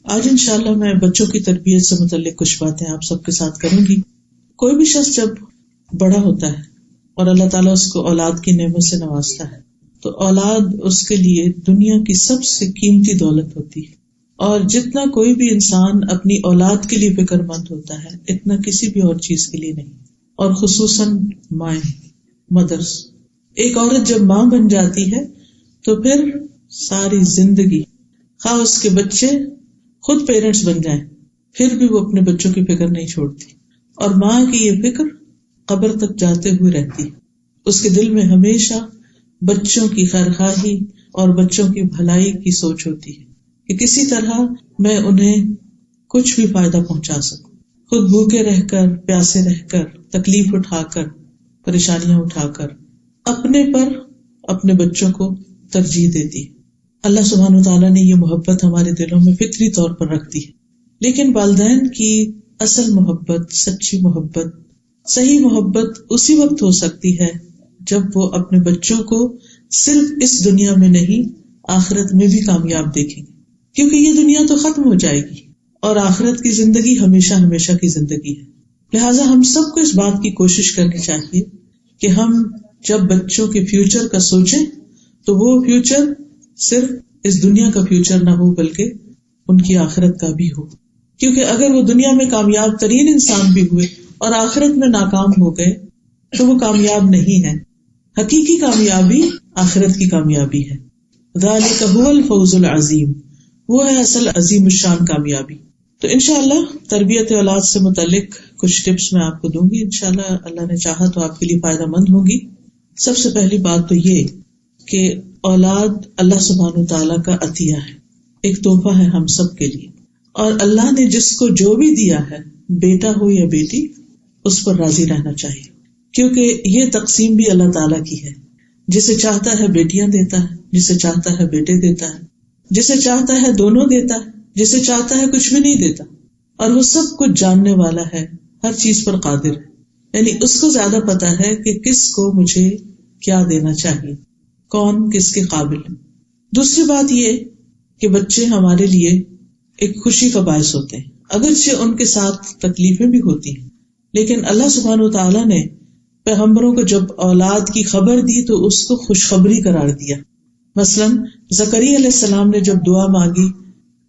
آج انشاءاللہ میں بچوں کی تربیت سے متعلق کچھ باتیں آپ سب کے ساتھ کروں گی۔ کوئی بھی شخص جب بڑا ہوتا ہے اور اللہ تعالیٰ اس کو اولاد کی نعمت سے نوازتا ہے تو اولاد اس کے لیے دنیا کی سب سے قیمتی دولت ہوتی ہے، اور جتنا کوئی بھی انسان اپنی اولاد کے لیے فکر مند ہوتا ہے اتنا کسی بھی اور چیز کے لیے نہیں، اور خصوصاً مائیں، مدرس۔ ایک عورت جب ماں بن جاتی ہے تو پھر ساری زندگی خواہ اس کے بچے خود پیرنٹس بن جائیں پھر بھی وہ اپنے بچوں کی فکر نہیں چھوڑتی، اور ماں کی یہ فکر قبر تک جاتے ہوئے رہتی ہے۔ اس کے دل میں ہمیشہ بچوں کی خیرخواہی اور بچوں کی بھلائی کی سوچ ہوتی ہے کہ کسی طرح میں انہیں کچھ بھی فائدہ پہنچا سکوں، خود بھوکے رہ کر، پیاسے رہ کر، تکلیف اٹھا کر، پریشانیاں اٹھا کر، اپنے پر اپنے بچوں کو ترجیح دیتی ہے۔ اللہ سبحانہ وتعالیٰ نے یہ محبت ہمارے دلوں میں فطری طور پر رکھ دی ہے، لیکن والدین کی اصل محبت، سچی محبت، صحیح محبت اسی وقت ہو سکتی ہے جب وہ اپنے بچوں کو صرف اس دنیا میں نہیں آخرت میں بھی کامیاب دیکھیں گے، کیونکہ یہ دنیا تو ختم ہو جائے گی اور آخرت کی زندگی ہمیشہ ہمیشہ کی زندگی ہے۔ لہٰذا ہم سب کو اس بات کی کوشش کرنی چاہیے کہ ہم جب بچوں کے فیوچر کا سوچیں تو وہ فیوچر صرف اس دنیا کا فیوچر نہ ہو بلکہ ان کی آخرت کا بھی ہو، کیونکہ اگر وہ دنیا میں کامیاب ترین انسان بھی ہوئے اور آخرت میں ناکام ہو گئے تو وہ کامیاب نہیں ہے۔ حقیقی کامیابی آخرت کی کامیابی ہے۔ ذالک ھو الفوز العظیم، وہ ہے اصل عظیم الشان کامیابی۔ تو انشاءاللہ تربیت اولاد سے متعلق کچھ ٹپس میں آپ کو دوں گی، انشاءاللہ اللہ نے چاہا تو آپ کے لیے فائدہ مند ہوگی۔ سب سے پہلی بات تو یہ کہ اولاد اللہ سبحانہ وتعالیٰ کا عطیہ ہے، ایک تحفہ ہے ہم سب کے لیے، اور اللہ نے جس کو جو بھی دیا ہے، بیٹا ہو یا بیٹی، اس پر راضی رہنا چاہیے، کیونکہ یہ تقسیم بھی اللہ تعالیٰ کی ہے۔ جسے چاہتا ہے بیٹیاں دیتا ہے، جسے چاہتا ہے بیٹے دیتا ہے، جسے چاہتا ہے دونوں دیتا ہے، جسے چاہتا ہے کچھ بھی نہیں دیتا، اور وہ سب کچھ جاننے والا ہے، ہر چیز پر قادر ہے، یعنی اس کو زیادہ پتا ہے کہ کس کو مجھے کیا دینا چاہیے، کون کس کے قابل ہے۔ دوسری بات یہ کہ بچے ہمارے لیے ایک خوشی کا باعث ہوتے ہیں، اگرچہ ان کے ساتھ تکلیفیں بھی ہوتی ہیں، لیکن اللہ سبحانہ وتعالیٰ نے پیغمبروں کو جب اولاد کی خبر دی تو اس کو خوشخبری قرار دیا۔ مثلا زکریا علیہ السلام نے جب دعا مانگی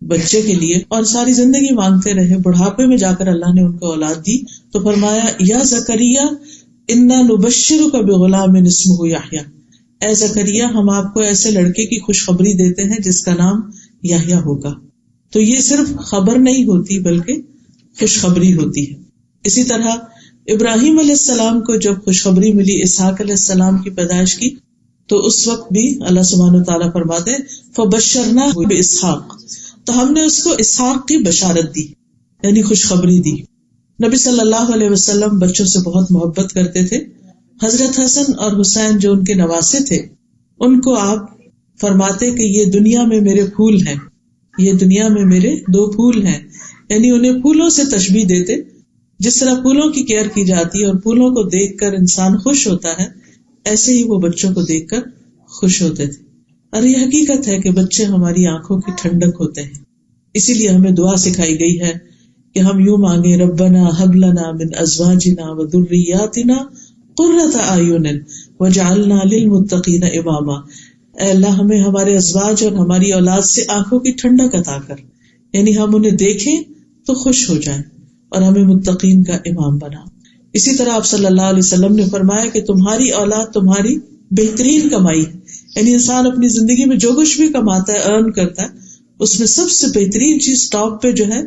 بچے کے لیے اور ساری زندگی مانگتے رہے، بڑھاپے میں جا کر اللہ نے ان کو اولاد دی تو فرمایا یا زکریا انا نبشرک بغلام اسمہ یحییٰ، اے زکریا ہم آپ کو ایسے لڑکے کی خوشخبری دیتے ہیں جس کا نام یحییٰ ہوگا۔ تو یہ صرف خبر نہیں ہوتی بلکہ خوشخبری ہوتی ہے۔ اسی طرح ابراہیم علیہ السلام کو جب خوشخبری ملی اسحاق علیہ السلام کی پیدائش کی تو اس وقت بھی اللہ سبحانہ وتعالیٰ فرماتے ہیں فبشرناہ باسحاق، تو ہم نے اس کو اسحاق کی بشارت دی، یعنی خوشخبری دی۔ نبی صلی اللہ علیہ وسلم بچوں سے بہت محبت کرتے تھے۔ حضرت حسن اور حسین جو ان کے نواسے تھے، ان کو آپ فرماتے کہ یہ دنیا میں میرے پھول ہیں، یہ دنیا میں میرے 2 پھول ہیں، یعنی انہیں پھولوں سے تشبیہ دیتے۔ جس طرح پھولوں کی کیئر کی جاتی ہے اور پھولوں کو دیکھ کر انسان خوش ہوتا ہے، ایسے ہی وہ بچوں کو دیکھ کر خوش ہوتے تھے۔ اور یہ حقیقت ہے کہ بچے ہماری آنکھوں کی ٹھنڈک ہوتے ہیں، اسی لیے ہمیں دعا سکھائی گئی ہے کہ ہم یوں مانگیں ربنا ھب لنا من ازواجنا وذریاتنا قرۃ اعین وجعلنا للمتقین اماما، اے اللہ ہمیں ہمارے ازواج اور ہماری اولاد سے آنکھوں کی ٹھنڈک عطا کر، یعنی ہم انہیں دیکھیں تو خوش ہو جائیں اور ہمیں متقین کا امام بنا۔ اسی طرح آپ صلی اللہ علیہ وسلم نے فرمایا کہ تمہاری اولاد تمہاری بہترین کمائی ہے، یعنی انسان اپنی زندگی میں جو کچھ بھی کماتا ہے، ارن کرتا ہے، اس میں سب سے بہترین چیز ٹاپ پہ جو ہے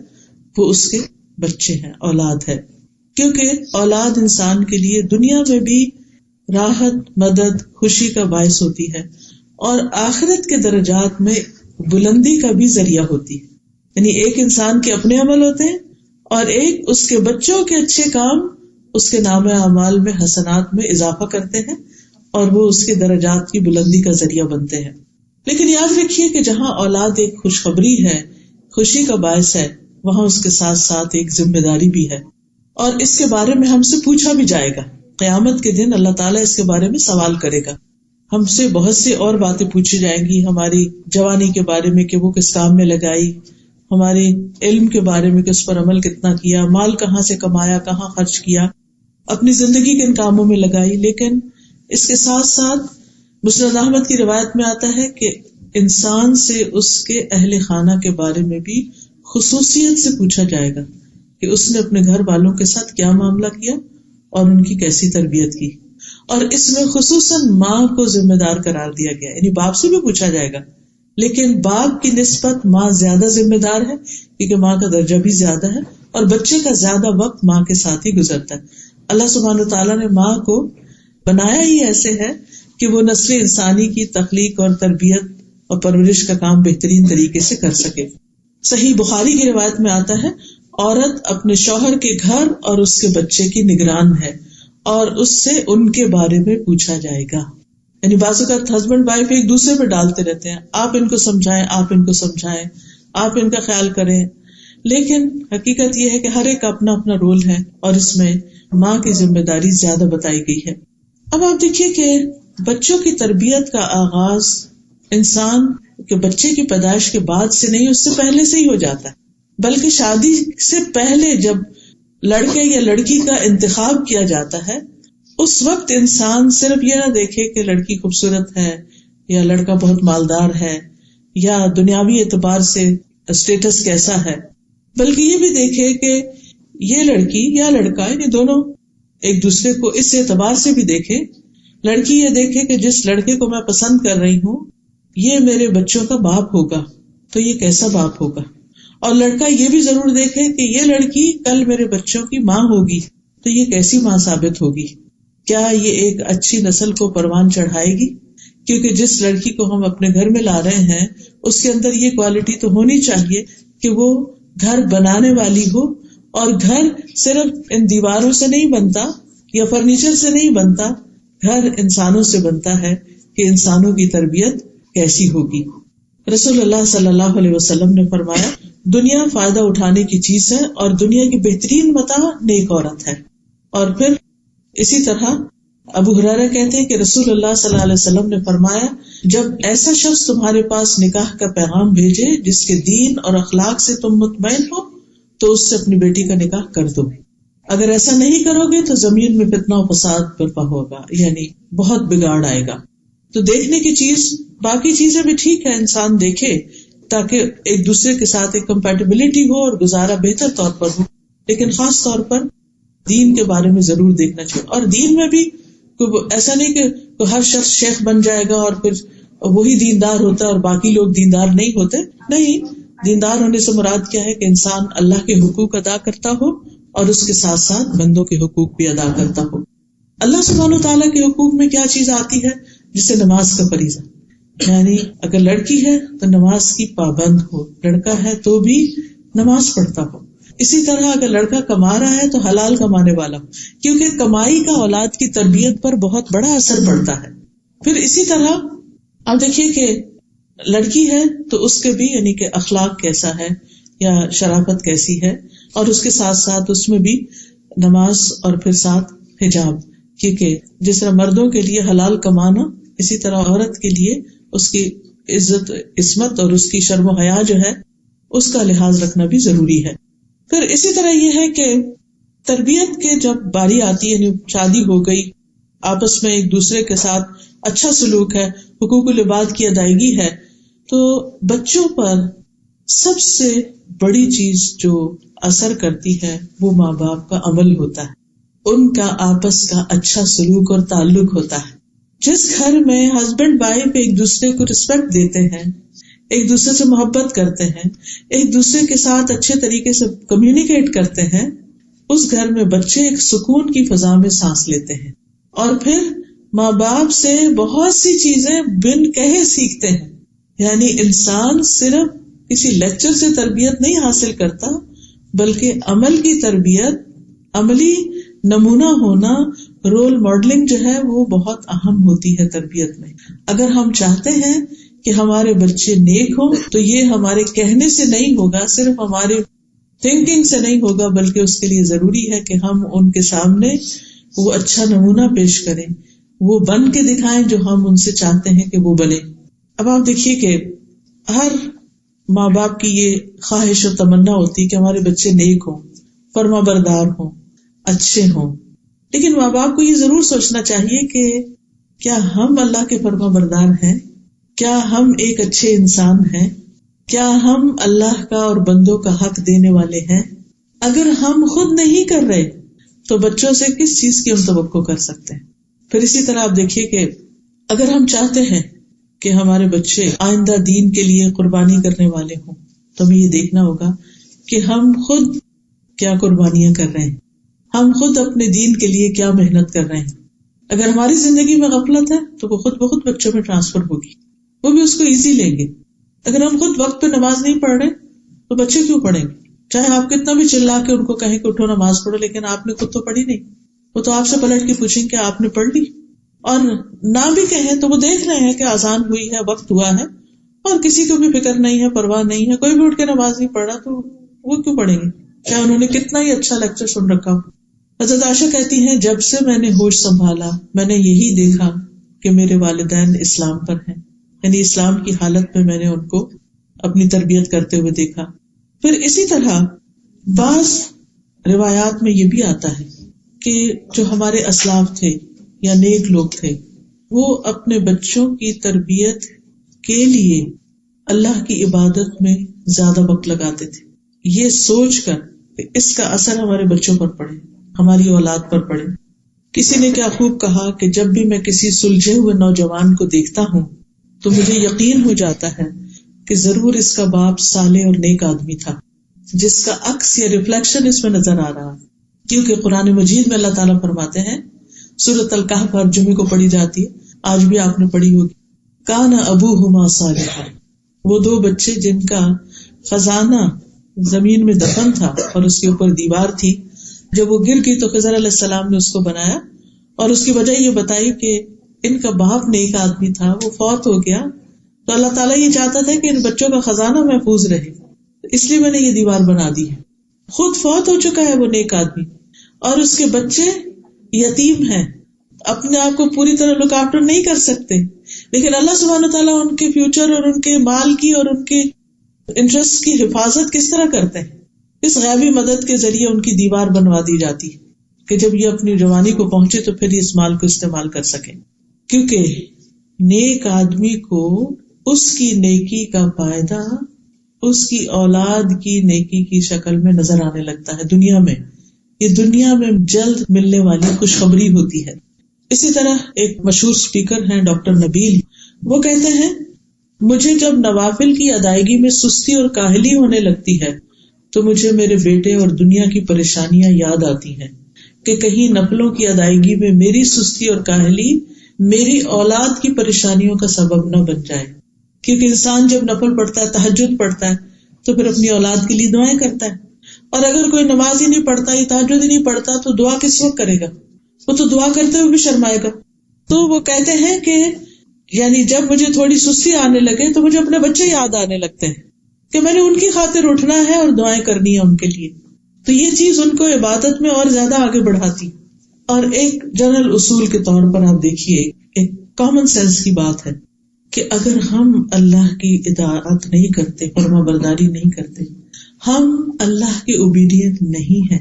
وہ اس کے بچے ہیں، اولاد ہے، کیونکہ اولاد انسان کے لیے دنیا میں بھی راحت، مدد، خوشی کا باعث ہوتی ہے اور آخرت کے درجات میں بلندی کا بھی ذریعہ ہوتی ہے۔ یعنی ایک انسان کے اپنے عمل ہوتے ہیں اور ایک اس کے بچوں کے اچھے کام اس کے نام اعمال میں، حسنات میں اضافہ کرتے ہیں اور وہ اس کے درجات کی بلندی کا ذریعہ بنتے ہیں۔ لیکن یاد رکھیے کہ جہاں اولاد ایک خوشخبری ہے، خوشی کا باعث ہے، وہاں اس کے ساتھ ساتھ ایک ذمہ داری بھی ہے، اور اس کے بارے میں ہم سے پوچھا بھی جائے گا۔ قیامت کے دن اللہ تعالیٰ اس کے بارے میں سوال کرے گا، ہم سے بہت سی اور باتیں پوچھی جائیں گی، ہماری جوانی کے بارے میں کہ وہ کس کام میں لگائی، ہماری علم کے بارے میں کہ اس پر عمل کتنا کیا، مال کہاں سے کمایا، کہاں خرچ کیا، اپنی زندگی کن کاموں میں لگائی. لیکن اس کے ساتھ ساتھ مسند احمد کی روایت میں آتا ہے کہ انسان سے اس کے اہل خانہ کے بارے میں بھی خصوصیت سے پوچھا جائے گا کہ اس نے اپنے گھر والوں کے ساتھ کیا معاملہ کیا اور ان کی کیسی تربیت کی. اور اس میں خصوصاً ماں کو ذمہ دار قرار دیا گیا، یعنی باپ سے بھی پوچھا جائے گا، لیکن باپ کی نسبت ماں زیادہ ذمہ دار ہے کیونکہ ماں کا درجہ بھی زیادہ ہے اور بچے کا زیادہ وقت ماں کے ساتھ ہی گزرتا ہے. اللہ سبحانہ وتعالیٰ نے ماں کو بنایا ہی ایسے ہے کہ وہ نسل انسانی کی تخلیق اور تربیت اور پرورش کا کام بہترین طریقے سے کر سکے. صحیح بخاری کی روایت میں آتا ہے، عورت اپنے شوہر کے گھر اور اس کے بچے کی نگران ہے اور اس سے ان کے بارے میں پوچھا جائے گا. یعنی بعض اوقات ہسبینڈ وائف ایک دوسرے پہ ڈالتے رہتے ہیں، آپ ان کو سمجھائیں، آپ ان کو سمجھائیں، آپ ان کا خیال کریں، لیکن حقیقت یہ ہے کہ ہر ایک کا اپنا اپنا رول ہے اور اس میں ماں کی ذمہ داری زیادہ بتائی گئی ہے. اب آپ دیکھیے کہ بچوں کی تربیت کا آغاز انسان کے بچے کی پیدائش کے بعد سے نہیں، اس سے پہلے سے ہی ہو جاتا ہے. بلکہ شادی سے پہلے جب لڑکے یا لڑکی کا انتخاب کیا جاتا ہے، اس وقت انسان صرف یہ نہ دیکھے کہ لڑکی خوبصورت ہے یا لڑکا بہت مالدار ہے یا دنیاوی اعتبار سے اسٹیٹس کیسا ہے، بلکہ یہ بھی دیکھے کہ یہ لڑکی یا لڑکا، یعنی دونوں ایک دوسرے کو اس اعتبار سے بھی دیکھے. لڑکی یہ دیکھے کہ جس لڑکے کو میں پسند کر رہی ہوں یہ میرے بچوں کا باپ ہوگا تو یہ کیسا باپ ہوگا، اور لڑکا یہ بھی ضرور دیکھے کہ یہ لڑکی کل میرے بچوں کی ماں ہوگی تو یہ کیسی ماں ثابت ہوگی، کیا یہ ایک اچھی نسل کو پروان چڑھائے گی. کیونکہ جس لڑکی کو ہم اپنے گھر میں لا رہے ہیں اس کے اندر یہ کوالٹی تو ہونی چاہیے کہ وہ گھر بنانے والی ہو، اور گھر صرف ان دیواروں سے نہیں بنتا یا فرنیچر سے نہیں بنتا، گھر انسانوں سے بنتا ہے کہ انسانوں کی تربیت کیسی ہوگی. رسول اللہ صلی اللہ علیہ وسلم نے فرمایا، دنیا فائدہ اٹھانے کی چیز ہے اور دنیا کی بہترین متاع نیک عورت ہے. اور پھر اسی طرح ابو ہریرہ کہتے ہیں کہ رسول اللہ صلی اللہ علیہ وسلم نے فرمایا، جب ایسا شخص تمہارے پاس نکاح کا پیغام بھیجے جس کے دین اور اخلاق سے تم مطمئن ہو تو اس سے اپنی بیٹی کا نکاح کر دو. اگر ایسا نہیں کرو گے تو زمین میں فتنہ و فساد برپا ہوگا، یعنی بہت بگاڑ آئے گا. تو دیکھنے کی چیز، باقی چیزیں بھی ٹھیک ہے انسان دیکھے تاکہ ایک دوسرے کے ساتھ ایک کمپیٹیبلٹی ہو اور گزارا بہتر طور پر ہو، لیکن خاص طور پر دین کے بارے میں ضرور دیکھنا چاہیے. اور دین میں بھی ایسا نہیں کہ ہر شخص شیخ بن جائے گا اور پھر وہی دیندار ہوتا ہے اور باقی لوگ دیندار نہیں ہوتے. نہیں، دیندار ہونے سے مراد کیا ہے کہ انسان اللہ کے حقوق ادا کرتا ہو اور اس کے ساتھ ساتھ بندوں کے حقوق بھی ادا کرتا ہو. اللہ سبحانہ وتعالیٰ کے حقوق میں کیا چیز آتی ہے؟ جسے نماز کا فریضہ، یعنی اگر لڑکی ہے تو نماز کی پابند ہو، لڑکا ہے تو بھی نماز پڑھتا ہو. اسی طرح اگر لڑکا کما رہا ہے تو حلال کمانے والا ہو، کیونکہ کمائی کا اولاد کی تربیت پر بہت بڑا اثر پڑتا ہے. پھر اسی طرح آپ دیکھیے کہ لڑکی ہے تو اس کے بھی یعنی کہ اخلاق کیسا ہے یا شرافت کیسی ہے، اور اس کے ساتھ ساتھ اس میں بھی نماز اور پھر ساتھ حجاب، کیونکہ جس طرح مردوں کے لیے حلال کمانا، اسی طرح عورت کے لیے اس کی عزت عصمت اور اس کی شرم و حیا جو ہے اس کا لحاظ رکھنا بھی ضروری ہے. پھر اسی طرح یہ ہے کہ تربیت کے جب باری آتی ہے، یعنی شادی ہو گئی، آپس میں ایک دوسرے کے ساتھ اچھا سلوک ہے، حقوق العباد کی ادائیگی ہے، تو بچوں پر سب سے بڑی چیز جو اثر کرتی ہے وہ ماں باپ کا عمل ہوتا ہے، ان کا آپس کا اچھا سلوک اور تعلق ہوتا ہے. جس گھر میں ہسبینڈ وائف ایک دوسرے کو رسپیکٹ دیتے ہیں، ایک دوسرے سے محبت کرتے ہیں، ایک دوسرے کے ساتھ اچھے طریقے سے کمیونیکیٹ کرتے ہیں، اس گھر میں بچے ایک سکون کی فضا میں سانس لیتے ہیں. اور پھر ماں باپ سے بہت سی چیزیں بن کہے سیکھتے ہیں. یعنی انسان صرف کسی لیکچر سے تربیت نہیں حاصل کرتا، بلکہ عمل کی تربیت، عملی نمونہ ہونا، رول ماڈلنگ جو ہے وہ بہت اہم ہوتی ہے تربیت میں. اگر ہم چاہتے ہیں کہ ہمارے بچے نیک ہوں تو یہ ہمارے کہنے سے نہیں ہوگا، صرف ہمارے تھنکنگ سے نہیں ہوگا، بلکہ اس کے لیے ضروری ہے کہ ہم ان کے سامنے وہ اچھا نمونہ پیش کریں، وہ بن کے دکھائیں جو ہم ان سے چاہتے ہیں کہ وہ بنے. اب آپ دیکھیے کہ ہر ماں باپ کی یہ خواہش و تمنا ہوتی کہ ہمارے بچے نیک ہوں، فرما بردار ہوں، اچھے ہوں، لیکن ماں باپ کو یہ ضرور سوچنا چاہیے کہ کیا ہم اللہ کے فرما بردار ہیں؟ کیا ہم ایک اچھے انسان ہیں؟ کیا ہم اللہ کا اور بندوں کا حق دینے والے ہیں؟ اگر ہم خود نہیں کر رہے تو بچوں سے کس چیز کی ہم توقع کر سکتے ہیں؟ پھر اسی طرح آپ دیکھیے کہ اگر ہم چاہتے ہیں کہ ہمارے بچے آئندہ دین کے لیے قربانی کرنے والے ہوں تو ہمیں یہ دیکھنا ہوگا کہ ہم خود کیا قربانیاں کر رہے ہیں، ہم خود اپنے دین کے لیے کیا محنت کر رہے ہیں. اگر ہماری زندگی میں غفلت ہے تو وہ خود بخود بچوں میں ٹرانسفر ہوگی، وہ بھی اس کو ایزی لیں گے. اگر ہم خود وقت پہ نماز نہیں پڑھ رہے تو بچے کیوں پڑھیں گے؟ چاہے آپ کتنا بھی چلا کے ان کو کہیں کہ اٹھو نماز پڑھو، لیکن آپ نے خود تو پڑھی نہیں. وہ تو آپ سے پلٹ کے پوچھیں کہ آپ نے پڑھ لی، اور نہ بھی کہیں تو وہ دیکھ رہے ہیں کہ اذان ہوئی ہے، وقت ہوا ہے، اور کسی کو بھی فکر نہیں ہے، پرواہ نہیں ہے، کوئی بھی اٹھ کے نماز نہیں پڑھ رہا، تو وہ کیوں پڑھیں گے چاہے انہوں نے کتنا ہی اچھا لیکچر سن رکھا ہو. حضرت عائشہ کہتی ہیں جب سے میں نے ہوش سنبھالا میں نے یہی دیکھا کہ میرے والدین اسلام پر ہیں، یعنی اسلام کی حالت میں نے ان کو اپنی تربیت کرتے ہوئے دیکھا. پھر اسی طرح بعض روایات میں یہ بھی آتا ہے کہ جو ہمارے اسلاف تھے یا نیک لوگ تھے وہ اپنے بچوں کی تربیت کے لیے اللہ کی عبادت میں زیادہ وقت لگاتے تھے، یہ سوچ کر کہ اس کا اثر ہمارے بچوں پر پڑے، ہماری اولاد پر پڑے. کسی نے کیا خوب کہا کہ جب بھی میں کسی سلجھے ہوئے نوجوان کو دیکھتا ہوں تو مجھے یقین ہو جاتا ہے کہ ضرور اس کا باپ صالح اور نیک آدمی تھا، جس کا عکس یا ریفلیکشن اس میں نظر آ رہا ہے. کیونکہ قرآن مجید میں اللہ تعالیٰ فرماتے ہیں، سورۃ الکہف ہر جمعے کو پڑھی جاتی ہے، آج بھی آپ نے پڑھی ہوگی، کان ابوہما صالحا، وہ دو بچے جن کا خزانہ زمین میں دفن تھا اور اس کے اوپر دیوار تھی، جب وہ گر گئی تو خضر علیہ السلام نے اس کو بنایا، اور اس کی وجہ یہ بتائی کہ ان کا باپ نیک آدمی تھا، وہ فوت ہو گیا تو اللہ تعالیٰ یہ چاہتا تھا کہ ان بچوں کا خزانہ محفوظ رہے، اس لیے میں نے یہ دیوار بنا دی ہے. خود فوت ہو چکا ہے وہ نیک آدمی، اور اس کے بچے یتیم ہیں، اپنے آپ کو پوری طرح لک آفٹر نہیں کر سکتے، لیکن اللہ سبحانہ وتعالیٰ ان کے فیوچر اور ان کے مال کی اور ان کے انٹرسٹ کی حفاظت کس طرح کرتے ہیں؟ اس غیبی مدد کے ذریعے ان کی دیوار بنوا دی جاتی ہے کہ جب یہ اپنی جوانی کو پہنچے تو پھر اس مال کو استعمال کر سکیں. کیونکہ نیک آدمی کو اس کی نیکی کا فائدہ اس کی اولاد کی نیکی کی شکل میں نظر آنے لگتا ہے دنیا میں، یہ دنیا میں جلد ملنے والی خوشخبری ہوتی ہے. اسی طرح ایک مشہور اسپیکر ہیں ڈاکٹر نبیل، وہ کہتے ہیں مجھے جب نوافل کی ادائیگی میں سستی اور کاہلی ہونے لگتی ہے تو مجھے میرے بیٹے اور دنیا کی پریشانیاں یاد آتی ہیں کہ کہیں نفلوں کی ادائیگی میں میری سستی اور کاہلی میری اولاد کی پریشانیوں کا سبب نہ بن جائے. کیونکہ انسان جب نفل پڑھتا ہے، تہجد پڑھتا ہے، تو پھر اپنی اولاد کے لیے دعائیں کرتا ہے، اور اگر کوئی نماز ہی نہیں پڑھتا یا تہجد ہی نہیں پڑھتا تو دعا کس وقت کرے گا؟ وہ تو دعا کرتے ہوئے بھی شرمائے گا. تو وہ کہتے ہیں کہ یعنی جب مجھے تھوڑی سستی آنے لگے تو مجھے اپنے بچے یاد آنے لگتے ہیں کہ میں نے ان کی خاطر اٹھنا ہے اور دعائیں کرنی ہے ان کے لیے. تو یہ چیز ان کو عبادت میں اور زیادہ آگے بڑھاتی. اور ایک جنرل اصول کے طور پر آپ دیکھیے، ایک کامن سینس کی بات ہے کہ اگر ہم اللہ کی اطاعت نہیں کرتے، فرما برداری نہیں کرتے، ہم اللہ کے اوبیڈینٹ نہیں ہیں،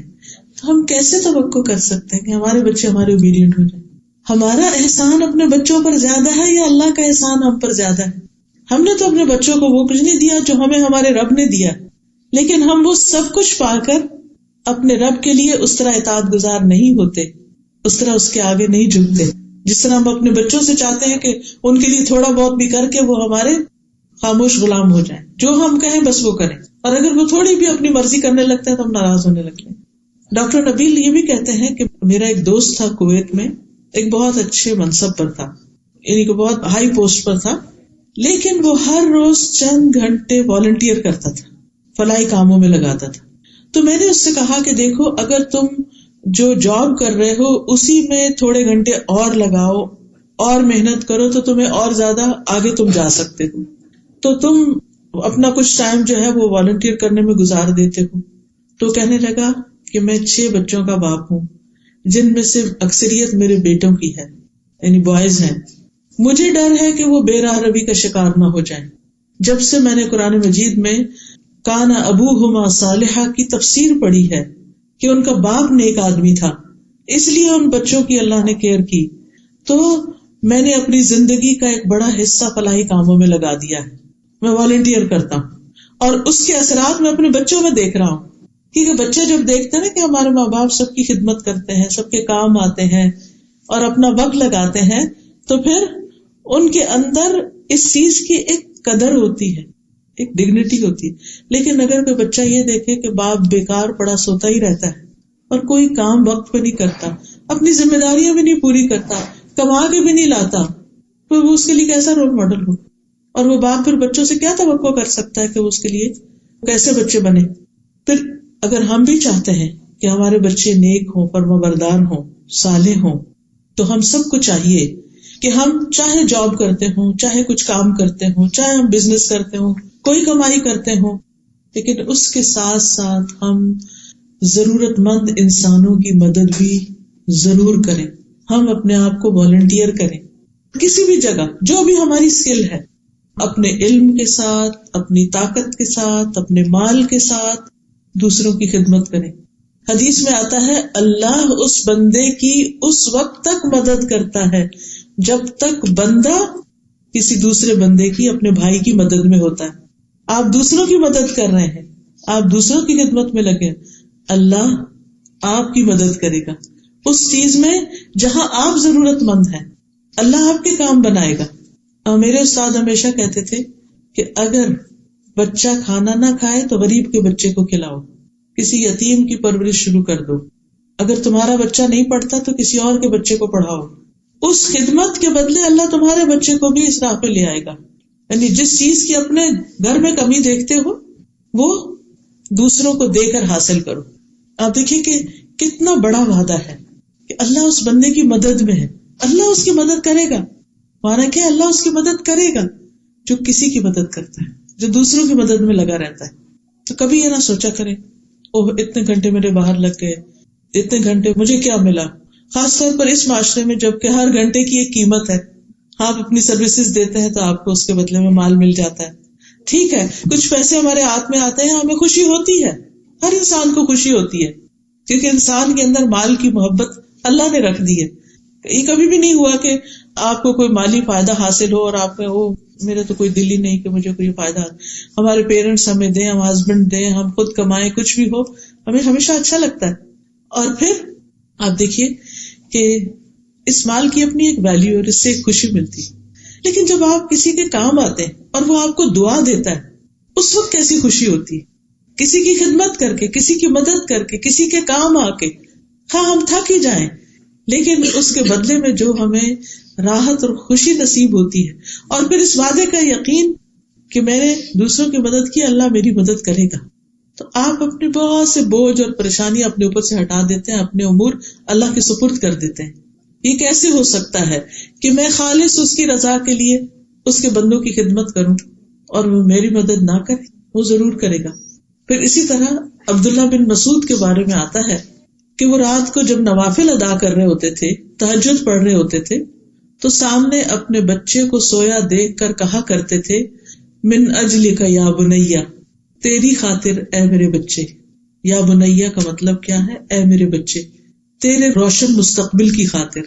تو ہم کیسے توقع کر سکتے ہیں کہ ہمارے بچے ہمارے اوبیڈینٹ ہو جائیں؟ ہمارا احسان اپنے بچوں پر زیادہ ہے یا اللہ کا احسان ہم پر زیادہ ہے؟ ہم نے تو اپنے بچوں کو وہ کچھ نہیں دیا جو ہمیں ہمارے رب نے دیا، لیکن ہم وہ سب کچھ پا کر اپنے رب کے لیے اس طرح اطاعت گزار نہیں ہوتے، اس طرح اس کے آگے نہیں جھکتے جس طرح ہم اپنے بچوں سے چاہتے ہیں کہ ان کے لیے تھوڑا بہت بھی کر کے وہ ہمارے خاموش غلام ہو جائیں، جو ہم کہیں بس وہ کریں، اور اگر وہ تھوڑی بھی اپنی مرضی کرنے لگتے ہیں تو ہم ناراض ہونے لگتے ہیں. ڈاکٹر نبیل یہ بھی کہتے ہیں کہ میرا ایک دوست تھا کویت میں، ایک بہت اچھے منصب پر تھا، یعنی کہ بہت ہائی پوسٹ پر تھا، لیکن وہ ہر روز چند گھنٹے والنٹیئر کرتا تھا، فلاحی کاموں میں لگاتا تھا. تو میں نے اس سے کہا کہ دیکھو اگر تم جو جاب کر رہے ہو اسی میں تھوڑے گھنٹے اور لگاؤ اور محنت کرو تو تمہیں اور زیادہ آگے تم جا سکتے ہو، تو تم اپنا کچھ ٹائم جو ہے وہ والنٹیئر کرنے میں گزار دیتے ہو. تو کہنے لگا کہ میں 6 بچوں کا باپ ہوں جن میں سے اکثریت میرے بیٹوں کی ہے، یعنی بوائز ہیں. مجھے ڈر ہے کہ وہ بے راہ روی کا شکار نہ ہو جائیں، جب سے میں نے قرآن مجید میں کانا ابوہما صالحا کی تفسیر پڑھی ہے کہ ان کا باپ نیک آدمی تھا، اس لیے ان بچوں کی اللہ نے کیئر کی، تو میں نے اپنی زندگی کا ایک بڑا حصہ فلاحی کاموں میں لگا دیا ہے. میں والنٹیئر کرتا ہوں اور اس کے اثرات میں اپنے بچوں میں دیکھ رہا ہوں. کیونکہ بچے جب دیکھتے ہیں نا کہ ہمارے ماں باپ سب کی خدمت کرتے ہیں، سب کے کام آتے ہیں اور اپنا وقت لگاتے ہیں، تو پھر ان کے اندر اس چیز کی ایک قدر ہوتی ہے، ایک ڈگنیٹی ہوتی ہے. لیکن اگر کوئی بچہ یہ دیکھے کہ باپ بیکار پڑا سوتا ہی رہتا ہے اور کوئی کام وقت پہ نہیں کرتا، اپنی ذمہ داریاں بھی نہیں پوری کرتا، کما کے بھی نہیں لاتا، تو وہ اس کے لیے کیسا رول ماڈل ہو؟ اور وہ باپ پھر بچوں سے کیا توقع کر سکتا ہے کہ وہ اس کے لیے کیسے بچے بنے؟ پھر اگر ہم بھی چاہتے ہیں کہ ہمارے بچے نیک ہوں، فرمانبردار ہوں، صالح ہوں، تو ہم سب کو چاہیے کہ ہم چاہے جاب کرتے ہوں، چاہے کچھ کام کرتے ہوں، چاہے ہم بزنس کرتے ہوں، کوئی کمائی کرتے ہوں، لیکن اس کے ساتھ ساتھ ہم ضرورت مند انسانوں کی مدد بھی ضرور کریں. ہم اپنے آپ کو والنٹیئر کریں کسی بھی جگہ، جو بھی ہماری اسکل ہے، اپنے علم کے ساتھ، اپنی طاقت کے ساتھ، اپنے مال کے ساتھ دوسروں کی خدمت کریں. حدیث میں آتا ہے اللہ اس بندے کی اس وقت تک مدد کرتا ہے جب تک بندہ کسی دوسرے بندے کی، اپنے بھائی کی مدد میں ہوتا ہے. آپ دوسروں کی مدد کر رہے ہیں، آپ دوسروں کی خدمت میں لگے، اللہ آپ کی مدد کرے گا اس چیز میں جہاں آپ ضرورت مند ہیں. اللہ آپ کے کام بنائے گا. میرے استاد ہمیشہ کہتے تھے کہ اگر بچہ کھانا نہ کھائے تو غریب کے بچے کو کھلاؤ، کسی یتیم کی پرورش شروع کر دو. اگر تمہارا بچہ نہیں پڑھتا تو کسی اور کے بچے کو پڑھاؤ. اس خدمت کے بدلے اللہ تمہارے بچے کو بھی اس راہ پہ لے آئے گا. یعنی جس چیز کی اپنے گھر میں کمی دیکھتے ہو وہ دوسروں کو دے کر حاصل کرو. آپ دیکھیں کہ کتنا بڑا وعدہ ہے کہ اللہ اس بندے کی مدد میں ہے، اللہ اس کی مدد کرے گا. مانا کہ اللہ اس کی مدد کرے گا جو کسی کی مدد کرتا ہے، جو دوسروں کی مدد میں لگا رہتا ہے. تو کبھی یہ نہ سوچا کرے اوہ اتنے گھنٹے میرے باہر لگ گئے، اتنے گھنٹے مجھے کیا ملا. خاص طور پر اس معاشرے میں جبکہ ہر گھنٹے کی ایک قیمت ہے. آپ اپنی سروسز دیتے ہیں تو آپ کو اس کے بدلے میں مال مل جاتا ہے. ٹھیک ہے، کچھ پیسے ہمارے ہاتھ میں آتے ہیں، ہمیں خوشی ہوتی ہے، ہر انسان کو خوشی ہوتی ہے، کیونکہ انسان کے اندر مال کی محبت اللہ نے رکھ دی ہے. یہ کبھی بھی نہیں ہوا کہ آپ کو کوئی مالی فائدہ حاصل ہو اور آپ میں وہ میرا تو کوئی دل ہی نہیں کہ مجھے کوئی فائدہ. ہمارے پیرنٹس ہمیں دیں، ہم ہسبینڈ دیں، ہم خود کمائیں، کچھ بھی ہو ہمیں ہمیشہ اچھا لگتا ہے. اور پھر آپ دیکھیے کہ اس مال کی اپنی ایک ویلیو اور اس سے ایک خوشی ملتی. لیکن جب آپ کسی کے کام آتے ہیں اور وہ آپ کو دعا دیتا ہے، اس وقت کیسی خوشی ہوتی ہے. کسی کی خدمت کر کے، کسی کی مدد کر کے، کسی کے کام آ کے، ہاں ہم تھک ہی جائیں لیکن اس کے بدلے میں جو ہمیں راحت اور خوشی نصیب ہوتی ہے، اور پھر اس وعدے کا یقین کہ میں نے دوسروں کی مدد کی، اللہ میری مدد کرے گا. تو آپ اپنے بہت سے بوجھ اور پریشانیاں اپنے اوپر سے ہٹا دیتے ہیں، اپنے امور اللہ کے سپرد کر دیتے ہیں. یہ کیسے ہو سکتا ہے کہ میں خالص اس کی رضا کے لیے اس کے بندوں کی خدمت کروں اور وہ میری مدد نہ کرے؟ وہ ضرور کرے گا. پھر اسی طرح عبداللہ بن مسعود کے بارے میں آتا ہے کہ وہ رات کو جب نوافل ادا کر رہے ہوتے تھے، تہجد پڑھ رہے ہوتے تھے، تو سامنے اپنے بچے کو سویا دیکھ کر کہا کرتے تھے من اجلک یا بنیا، تیری خاطر اے میرے بچے. یا بنیا کا مطلب کیا ہے؟ اے میرے بچے، تیرے روشن مستقبل کی خاطر،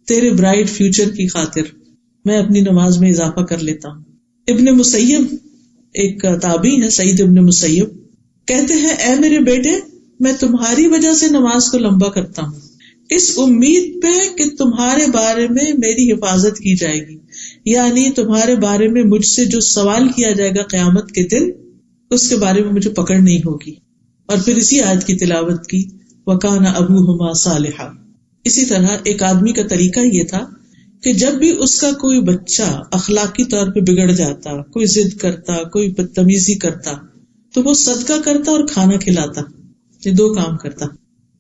تیرے برائٹ فیوچر کی خاطر میں اپنی نماز میں اضافہ کر لیتا ہوں. ابن مسیب ایک تابعی ہے، سعید ابن مسیب، کہتے ہیں اے میرے بیٹے، میں تمہاری وجہ سے نماز کو لمبا کرتا ہوں اس امید پہ کہ تمہارے بارے میں میری حفاظت کی جائے گی، یعنی تمہارے بارے میں مجھ سے جو سوال کیا جائے گا قیامت کے دن اس کے بارے میں مجھے پکڑ نہیں ہوگی. اور پھر اسی آیت کی تلاوت کی وَكَانَ أَبُوهُمَا صَالِحًا. اسی طرح ایک آدمی کا طریقہ یہ تھا کہ جب بھی اس کا کوئی بچہ اخلاقی طور پہ بگڑ جاتا، کوئی ضد کرتا، کوئی بدتمیزی کرتا، تو وہ صدقہ کرتا اور کھانا کھلاتا. یہ دو کام کرتا،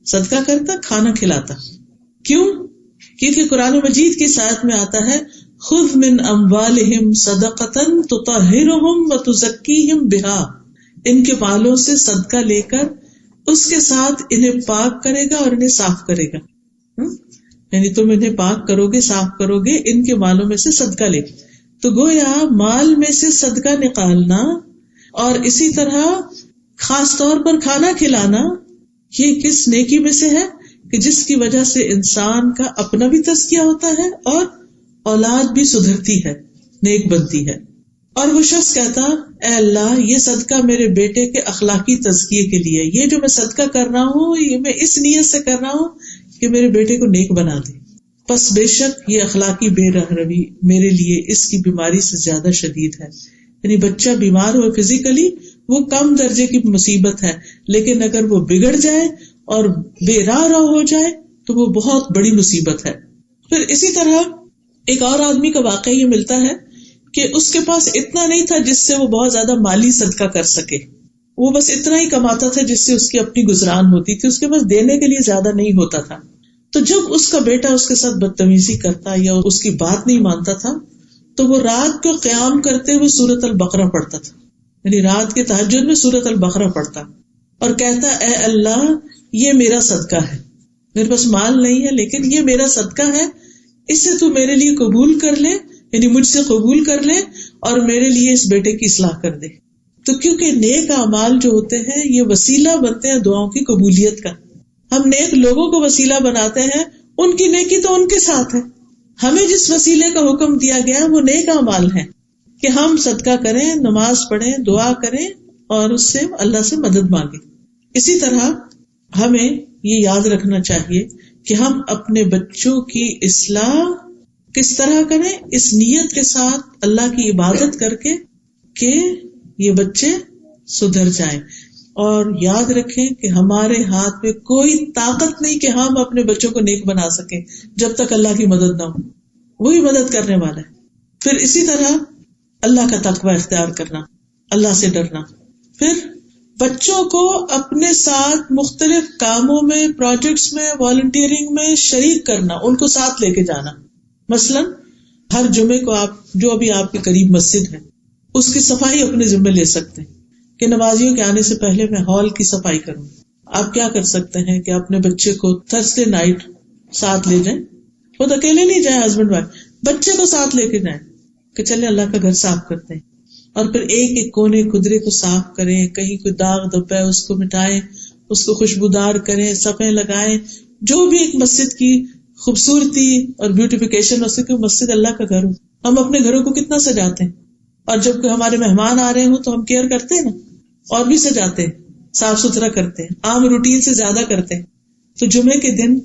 صدقہ کرتا، کھانا کھلاتا. کیوں؟ کیونکہ قرآن مجید کی آیت میں آتا ہے خذ من اموالہم صدقۃ تطہرہم وتزکیہم بہا، ان کے مالوں سے صدقہ لے کر اس کے ساتھ انہیں پاک کرے گا اور انہیں صاف کرے گا. یعنی تم انہیں پاک کرو گے، صاف کرو گے ان کے مالوں میں سے صدقہ لے کے. تو گویا مال میں سے صدقہ نکالنا اور اسی طرح خاص طور پر کھانا کھلانا، یہ کس نیکی میں سے ہے کہ جس کی وجہ سے انسان کا اپنا بھی تزکیہ ہوتا ہے اور اولاد بھی سدھرتی ہے، نیک بنتی ہے. اور وہ شخص کہتا اے اللہ یہ صدقہ میرے بیٹے کے اخلاقی تزکیے کے لیے، یہ جو میں صدقہ کر رہا ہوں یہ میں اس نیت سے کر رہا ہوں کہ میرے بیٹے کو نیک بنا دے. پس بے شک یہ اخلاقی بے رہروی میرے لیے اس کی بیماری سے زیادہ شدید ہے. یعنی بچہ بیمار ہو فزیکلی وہ کم درجے کی مصیبت ہے، لیکن اگر وہ بگڑ جائے اور بے راہ ہو جائے تو وہ بہت بڑی مصیبت ہے. پھر اسی طرح ایک اور آدمی کا واقعہ یہ ملتا ہے کہ اس کے پاس اتنا نہیں تھا جس سے وہ بہت زیادہ مالی صدقہ کر سکے، وہ بس اتنا ہی کماتا تھا جس سے اس کی اپنی گزران ہوتی تھی، اس کے پاس دینے کے لیے زیادہ نہیں ہوتا تھا. تو جب اس کا بیٹا اس کے ساتھ بدتمیزی کرتا یا اس کی بات نہیں مانتا تھا تو وہ رات کو قیام کرتے ہوئے سورۃ البقرہ پڑھتا تھا، یعنی رات کے تہجد میں سورۃ البقرہ پڑھتا اور کہتا اے اللہ یہ میرا صدقہ ہے، میرے پاس مال نہیں ہے لیکن یہ میرا صدقہ ہے، اسے تو میرے لیے قبول کر لے، یعنی مجھ سے قبول کر لے اور میرے لیے اس بیٹے کی اصلاح کر دے. تو کیونکہ نیک اعمال جو ہوتے ہیں یہ وسیلہ بنتے ہیں دعاؤں کی قبولیت کا. ہم نیک لوگوں کو وسیلہ بناتے ہیں، ان کی نیکی تو ان کے ساتھ ہے. ہمیں جس وسیلے کا حکم دیا گیا وہ نیک اعمال ہے کہ ہم صدقہ کریں، نماز پڑھیں، دعا کریں اور اس سے اللہ سے مدد مانگیں. اسی طرح ہمیں یہ یاد رکھنا چاہیے کہ ہم اپنے بچوں کی اصلاح کس طرح کریں، اس نیت کے ساتھ اللہ کی عبادت کر کے کہ یہ بچے سدھر جائیں. اور یاد رکھیں کہ ہمارے ہاتھ میں کوئی طاقت نہیں کہ ہم اپنے بچوں کو نیک بنا سکیں جب تک اللہ کی مدد نہ ہو، وہی مدد کرنے والا ہے. پھر اسی طرح اللہ کا تقوی اختیار کرنا، اللہ سے ڈرنا. پھر بچوں کو اپنے ساتھ مختلف کاموں میں، پروجیکٹس میں، والنٹیئرنگ میں شریک کرنا، ان کو ساتھ لے کے جانا. مثلا ہر جمعے کو آپ جو ابھی آپ کے قریب مسجد ہے اس کی صفائی اپنے ذمہ لے سکتے ہیں کہ نمازیوں کے آنے سے پہلے میں ہال کی صفائی کروں. آپ کیا کر سکتے ہیں کہ اپنے بچے کو تھرسڈے نائٹ ساتھ لے جائیں، خود اکیلے نہیں جائیں، ہسبینڈ وائف بچے کو ساتھ لے کے جائیں کہ چلے اللہ کا گھر صاف کرتے ہیں، اور پھر ایک ایک کونے خدرے کو صاف کریں، کہیں کوئی داغ دھبا ہے اس کو مٹائیں، اس کو خوشبودار کریں، صفیں لگائیں. جو بھی ایک مسجد کی خوبصورتی اور بیوٹیفیکیشن ہو سکے، مسجد اللہ کا گھر ہو. ہم اپنے گھروں کو کتنا سجاتے ہیں، اور جب کوئی ہمارے مہمان آ رہے ہوں تو ہم کیئر کرتے ہیں نا، اور بھی سجاتے ہیں، صاف ستھرا کرتے ہیں، عام روٹین سے زیادہ کرتے ہیں. تو جمعے کے دن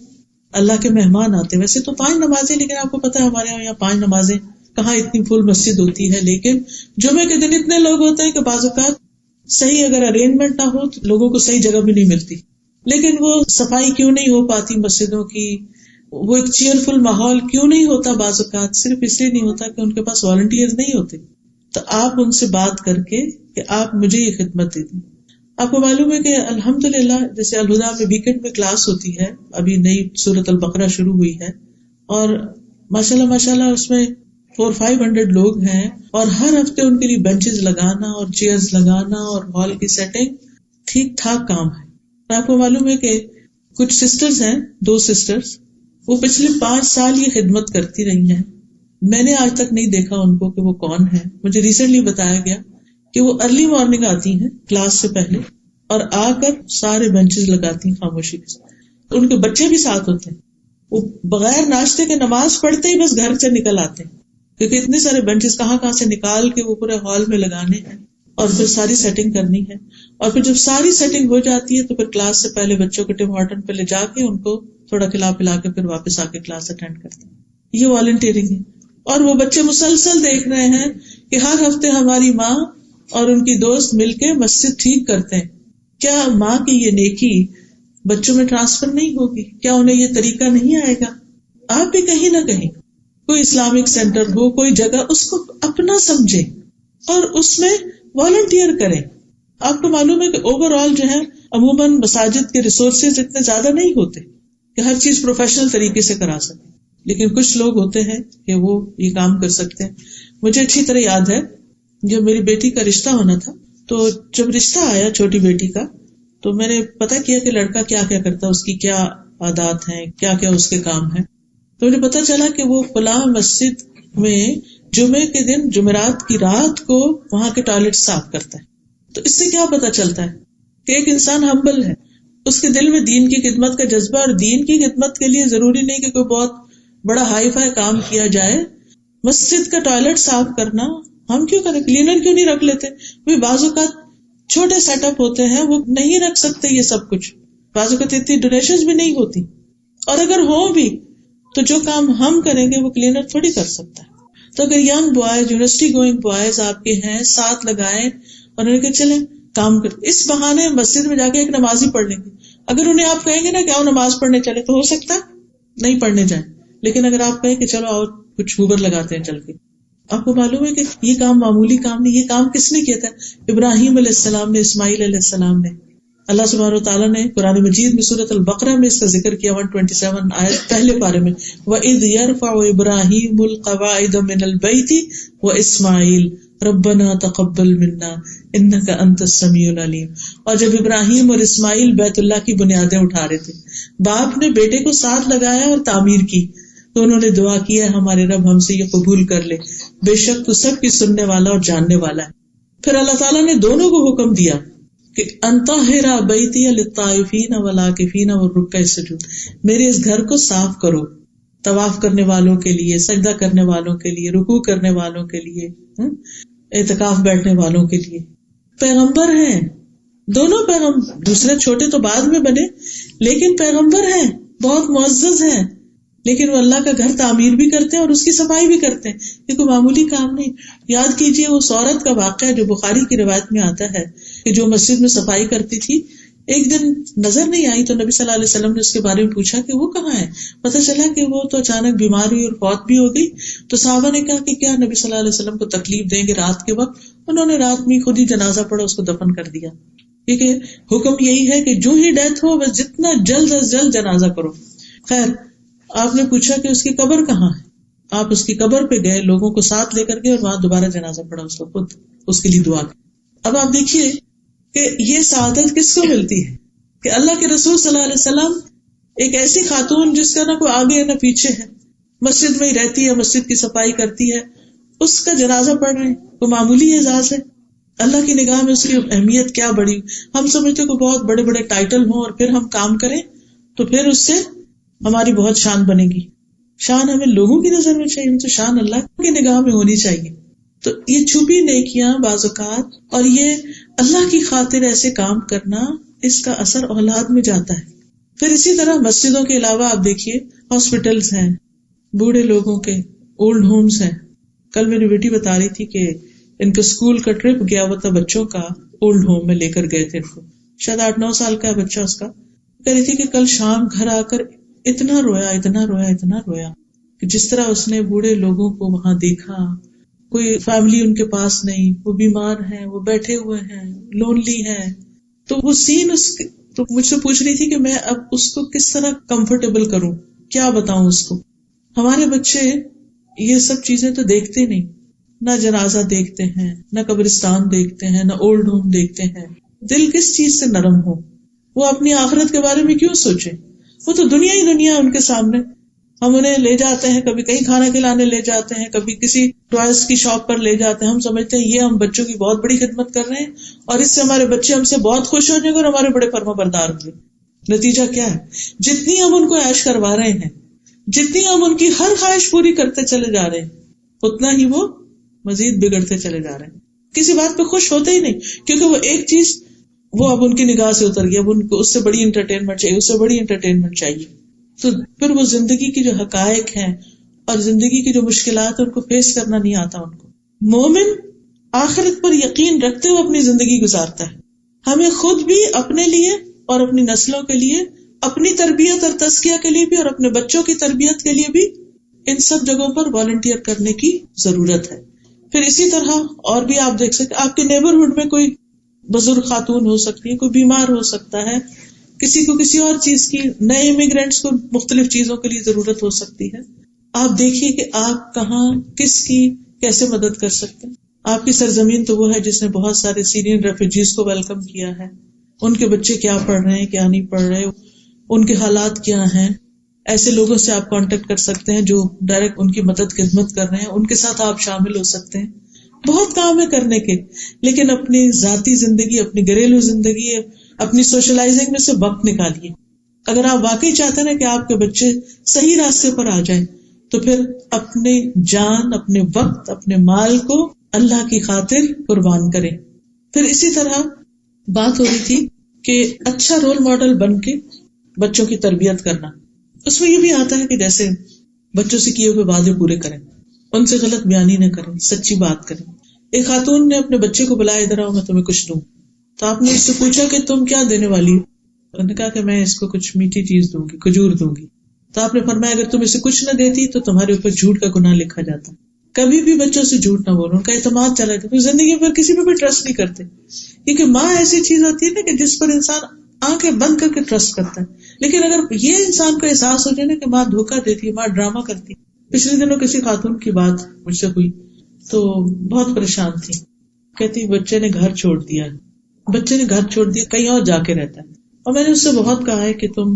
اللہ کے مہمان آتے ہیں. ویسے تو 5 نمازیں، لیکن آپ کو پتا ہے ہمارے یہاں 5 نمازیں کہاں اتنی فل مسجد ہوتی ہے، لیکن جمعے کے دن اتنے لوگ ہوتے ہیں کہ بعض اوقات صحیح اگر ارینجمنٹ نہ ہو تو لوگوں کو صحیح جگہ بھی نہیں ملتی. لیکن وہ صفائی کیوں نہیں ہو پاتی مسجدوں کی، وہ ایک چیئرفل ماحول کیوں نہیں ہوتا بعض اوقات؟ صرف اس لیے نہیں ہوتا کہ ان کے پاس والنٹیئر نہیں ہوتے. تو آپ ان سے بات کر کے کہ آپ مجھے یہ خدمت دے دیں. آپ کو معلوم ہے کہ الحمدللہ جیسے الہدا میں ویکینڈ میں کلاس ہوتی ہے، ابھی نئی سورۃ البقرہ شروع ہوئی ہے، اور ماشاءاللہ اس میں 400-500 لوگ ہیں، اور ہر ہفتے ان کے لیے بینچز لگانا اور چیئرز لگانا اور ہال کی سیٹنگ ٹھیک ٹھاک کام ہے. آپ کو معلوم ہے کہ کچھ سسٹرز ہیں، 2 سسٹرز، وہ پچھلے 5 سال یہ خدمت کرتی رہی ہیں. میں نے آج تک نہیں دیکھا ان کو کہ وہ کون ہے. مجھے ریسنٹلی بتایا گیا کہ وہ ارلی مارننگ آتی ہیں کلاس سے پہلے اور آ کر سارے بینچز لگاتی ہیں خاموشی کے ساتھ. ان کے بچے بھی ساتھ ہوتے ہیں، وہ بغیر ناشتے کے نماز پڑھتے ہی بس گھر سے نکل آتے ہیں، کیونکہ اتنے سارے بینچز کہاں سے نکال کے وہ پورے ہال میں لگانے ہیں اور پھر ساری سیٹنگ کرنی ہے. اور پھر جب ساری سیٹنگ ہو جاتی ہے تو پھر کلاس سے پہلے بچوں کے ٹم ہارٹن پہ لے جا کے ان کو تھوڑا کھلا پلا کے پھر واپس آ کے کلاس اٹینڈ کرتے ہیں. یہ والنٹیئرنگ ہے. اور وہ بچے مسلسل دیکھ رہے ہیں کہ ہر ہفتے ہماری ماں اور ان کی دوست مل کے مسجد ٹھیک کرتے ہیں. کیا ماں کی یہ نیکی بچوں میں ٹرانسفر نہیں ہوگی؟ کیا انہیں یہ طریقہ نہیں آئے گا؟ آپ بھی کہیں نہ کہیں کوئی اسلامک سینٹر ہو، کوئی جگہ، اس کو اپنا سمجھے اور اس میں والنٹیئر کریں. آپ کو معلوم ہے کہ اوور آل جو ہے عموماً مساجد کے ریسورسز اتنے زیادہ نہیں ہوتے کہ ہر چیز پروفیشنل طریقے سے کرا سکیں، لیکن کچھ لوگ ہوتے ہیں کہ وہ یہ کام کر سکتے ہیں. مجھے اچھی طرح یاد ہے جب میری بیٹی کا رشتہ ہونا تھا، تو جب رشتہ آیا چھوٹی بیٹی کا، تو میں نے پتہ کیا کہ لڑکا کیا کیا کرتا ہے، اس کی کیا عادات ہیں، کیا کیا اس کے کام ہیں. تو مجھے پتا چلا کہ وہ فلاں مسجد میں جمعے کے دن جمعرات کی رات کو وہاں کے ٹوائلٹ صاف کرتا ہے. تو اس سے کیا پتا چلتا ہے کہ ایک انسان ہمبل ہے, اس کے دل میں دین کی خدمت کا جذبہ, اور دین کی خدمت کے لیے ضروری نہیں کہ کوئی بہت بڑا ہائی فائی کام کیا جائے. مسجد کا ٹوائلٹ صاف کرنا ہم کیوں کریں, کلینر کیوں نہیں رکھ لیتے؟ بعض اوقات چھوٹے سیٹ اپ ہوتے ہیں, وہ نہیں رکھ سکتے یہ سب کچھ, بعض اوقات اتنی ڈونیشنز بھی نہیں ہوتی, اور اگر ہو بھی تو جو کام ہم کریں گے وہ کلینر تھوڑی کر سکتا ہے. تو اگر young boys, university going boys آپ کے ہیں, ساتھ لگائیں اور انہیں کہ چلیں کام کر, اس بہانے مسجد میں جا کے ایک نماز ہی پڑھ لیں گے. اگر انہیں آپ کہیں گے نا کہ آؤ نماز پڑھنے چلے, تو ہو سکتا ہے نہیں پڑھنے جائیں, لیکن اگر آپ کہیں کہ چلو آؤ کچھ ہوبر لگاتے ہیں چل کے. آپ کو معلوم ہے کہ یہ کام معمولی کام نہیں, یہ کام کس نے کیا تھا؟ ابراہیم علیہ السلام نے, اسماعیل علیہ السلام نے. اللہ سبحانہ وتعالیٰ نے قرآن مجید میں سورۃ البقرہ میں اس کا ذکر کیا 127 آیت پہلے پارے میں, وَإِذْ يَرْفَعُ إِبْرَاهِيمُ الْقَوَاعِدَ مِنَ الْبَيْتِ وَإِسْمَاعِيلُ رَبَّنَا تَقَبَّلْ مِنَّا إِنَّكَ أَنْتَ السَّمِيعُ الْعَلِيمُ. اور جب ابراہیم اور اسماعیل بیت اللہ کی بنیادیں اٹھا رہے تھے, باپ نے بیٹے کو ساتھ لگایا اور تعمیر کی, تو انہوں نے دعا کی ہے ہمارے رب ہم سے یہ قبول کر لے, بے شک تو سب کی سننے والا اور جاننے والا ہے. پھر اللہ تعالیٰ نے دونوں کو حکم دیا کہ انطہر بیتی للطائفین والعاکفین والرکع السجود, میرے اس گھر کو صاف کرو طواف کرنے والوں کے لیے, سجدہ کرنے والوں کے لیے, رکوع کرنے والوں کے لیے, اعتکاف بیٹھنے والوں کے لیے. پیغمبر ہیں دونوں, پیغمبر دوسرے چھوٹے تو بعد میں بنے, لیکن پیغمبر ہیں, بہت معزز ہیں, لیکن وہ اللہ کا گھر تعمیر بھی کرتے ہیں اور اس کی صفائی بھی کرتے ہیں. یہ کوئی معمولی کام نہیں. یاد کیجئے اس عورت کا واقعہ جو بخاری کی روایت میں آتا ہے کہ جو مسجد میں صفائی کرتی تھی, ایک دن نظر نہیں آئی تو نبی صلی اللہ علیہ وسلم نے اس کے بارے میں پوچھا کہ وہ کہاں ہے. پتہ چلا کہ وہ تو اچانک بیمار ہوئی اور فوت بھی ہو گئی. تو صحابہ نے کہا کہ کیا نبی صلی اللہ علیہ وسلم کو تکلیف دیں گے رات کے وقت؟ انہوں نے رات میں خود ہی جنازہ پڑھا, اس کو دفن کر دیا, کیونکہ حکم یہی ہے کہ جو ہی ڈیتھ ہو بس جتنا جلد از جلد جنازہ کرو. خیر, آپ نے پوچھا کہ اس کی قبر کہاں ہے, آپ اس کی قبر پہ گئے, لوگوں کو ساتھ لے کر گئے اور وہاں دوبارہ جنازہ پڑھا, اس کو خود اس کے لیے دعا کی. اب آپ دیکھیے کہ یہ سعادت کس کو ملتی ہے کہ اللہ کے رسول صلی اللہ علیہ وسلم ایک ایسی خاتون جس کا نہ کوئی آگے نہ پیچھے ہے, مسجد میں ہی رہتی ہے, مسجد کی صفائی کرتی ہے, اس کا جنازہ پڑھ رہے ہیں. وہ معمولی اعزاز ہے؟ اللہ کی نگاہ میں اس کی اہمیت کیا بڑی. ہم سمجھتے کہ بہت بڑے بڑے ٹائٹل ہوں اور پھر ہم کام کریں تو پھر اس سے ہماری بہت شان بنے گی. شان ہمیں لوگوں کی نظر میں چاہیے, تو شان اللہ کی نگاہ میں ہونی چاہیے. تو یہ چھپی نیکیاں بعض اوقات, اور یہ اللہ کی خاطر ایسے کام کرنا, اس کا اثر اولاد میں جاتا ہے. پھر اسی طرح مسجدوں کے علاوہ آپ دیکھیے ہاسپٹلز ہیں, بوڑھے لوگوں کے اولڈ ہومز ہیں. کل میری بیٹی بتا رہی تھی کہ ان کا اسکول کا ٹرپ گیا ہوا تھا بچوں کا, اولڈ ہوم میں لے کر گئے تھے ان کو, شاید 8-9 سال کا بچہ اس کا. کہہ رہی تھی کہ کل شام گھر آ کر اتنا رویا کہ جس طرح اس نے بوڑھے لوگوں کو وہاں دیکھا, کوئی فیملی ان کے پاس نہیں, وہ بیمار ہیں, وہ بیٹھے ہوئے ہیں, لونلی ہیں. تو وہ سین تو مجھ سے پوچھ رہی تھی کہ میں اب اس کو کس طرح کمفرٹیبل کروں, کیا بتاؤں اس کو. ہمارے بچے یہ سب چیزیں تو دیکھتے نہیں, نہ جنازہ دیکھتے ہیں, نہ قبرستان دیکھتے ہیں, نہ اولڈ ہوم دیکھتے ہیں. دل کس چیز سے نرم ہو, وہ اپنی آخرت کے بارے میں کیوں سوچیں؟ وہ تو دنیا ہی دنیا ان کے سامنے. ہم انہیں لے جاتے ہیں, کبھی کہیں کھانا کھلانے لے جاتے ہیں, کبھی کسی ٹوائز کی شاپ پر لے جاتے ہیں. ہم سمجھتے ہیں یہ ہم بچوں کی بہت بڑی خدمت کر رہے ہیں اور اس سے ہمارے بچے ہم سے بہت خوش ہو جائیں گے اور ہمارے بڑے فرما بردار ہوں گے. نتیجہ کیا ہے؟ جتنی ہم ان کو عیش کروا رہے ہیں, جتنی ہم ان کی ہر خواہش پوری کرتے چلے جا رہے ہیں, اتنا ہی وہ مزید بگڑتے چلے جا رہے ہیں. کسی بات پہ خوش ہوتے ہی نہیں, کیونکہ وہ ایک چیز وہ اب ان کی نگاہ سے اتر گیا, اب ان کو اس سے بڑی انٹرٹینمنٹ چاہیے, اس سے بڑی انٹرٹینمنٹ چاہیے. تو پھر وہ زندگی کی جو حقائق ہیں اور زندگی کی جو مشکلات ہیں ان کو فیس کرنا نہیں آتا ان کو. مومن آخرت پر یقین رکھتے ہوئے اپنی زندگی گزارتا ہے. ہمیں خود بھی اپنے لیے اور اپنی نسلوں کے لیے, اپنی تربیت اور تزکیہ کے لیے بھی اور اپنے بچوں کی تربیت کے لیے بھی ان سب جگہوں پر والنٹیئر کرنے کی ضرورت ہے. پھر اسی طرح اور بھی آپ دیکھ سکتے, آپ کے نیبرہڈ میں کوئی بزرگ خاتون ہو سکتی ہے, کوئی بیمار ہو سکتا ہے, کسی کو کسی اور چیز کی, نئے امیگرینٹس کو مختلف چیزوں کے لیے ضرورت ہو سکتی ہے. آپ دیکھیے کہ آپ کہاں کس کی کیسے مدد کر سکتے ہیں. آپ کی سرزمین تو وہ ہے جس نے بہت سارے سیرین ریفیوجیز کو ویلکم کیا ہے. ان کے بچے کیا پڑھ رہے ہیں, کیا نہیں پڑھ رہے, ان کے حالات کیا ہیں, ایسے لوگوں سے آپ کانٹیکٹ کر سکتے ہیں جو ڈائریکٹ ان کی مدد خدمت کر رہے ہیں، ان کے ساتھ آپ شامل ہو سکتے ہیں. بہت کام ہے کرنے کے، لیکن اپنی ذاتی زندگی، اپنی گھریلو زندگی، اپنی سوشلائزنگ میں سے وقت نکالیے. اگر آپ واقعی چاہتے ہیں کہ آپ کے بچے صحیح راستے پر آ جائیں تو پھر اپنے جان، اپنے وقت، اپنے مال کو اللہ کی خاطر قربان کریں. پھر اسی طرح بات ہو رہی تھی کہ اچھا رول ماڈل بن کے بچوں کی تربیت کرنا. اس میں یہ بھی آتا ہے کہ جیسے بچوں سے کیے ہوئے وعدے پورے کریں، ان سے غلط بیانی نہ کریں، سچی بات کریں. ایک خاتون نے اپنے بچے کو بلایا، ادھر آؤ میں تمہیں کچھ دوں. تو آپ نے اس سے پوچھا کہ تم کیا دینے والی ہو؟ انہوں نے کہا کہ میں اس کو کچھ میٹھی چیز دوں گی، کھجور دوں گی. تو آپ نے فرمایا اگر تم اسے کچھ نہ دیتی تو تمہارے اوپر جھوٹ کا گناہ لکھا جاتا. کبھی بھی بچوں سے جھوٹ نہ بولو، ان کا اعتماد چلا جاتا. زندگی میں کسی پہ بھی ٹرسٹ نہیں کرتے، کیونکہ ماں ایسی چیز ہوتی ہے نا کہ جس پر انسان آنکھیں بند کر کے ٹرسٹ کرتا ہے. لیکن اگر یہ انسان کو احساس ہو جائے نا کہ ماں دھوکہ دیتی ہے، ماں ڈرامہ کرتی. پچھلے دنوں کسی خاتون کی بات مجھ سے ہوئی تو بہت پریشان تھی. کہتی بچے نے گھر چھوڑ دیا، بچے نے گھر چھوڑ دیا، کہیں اور جا کے رہتا ہے. اور میں نے اس سے بہت کہا ہے کہ تم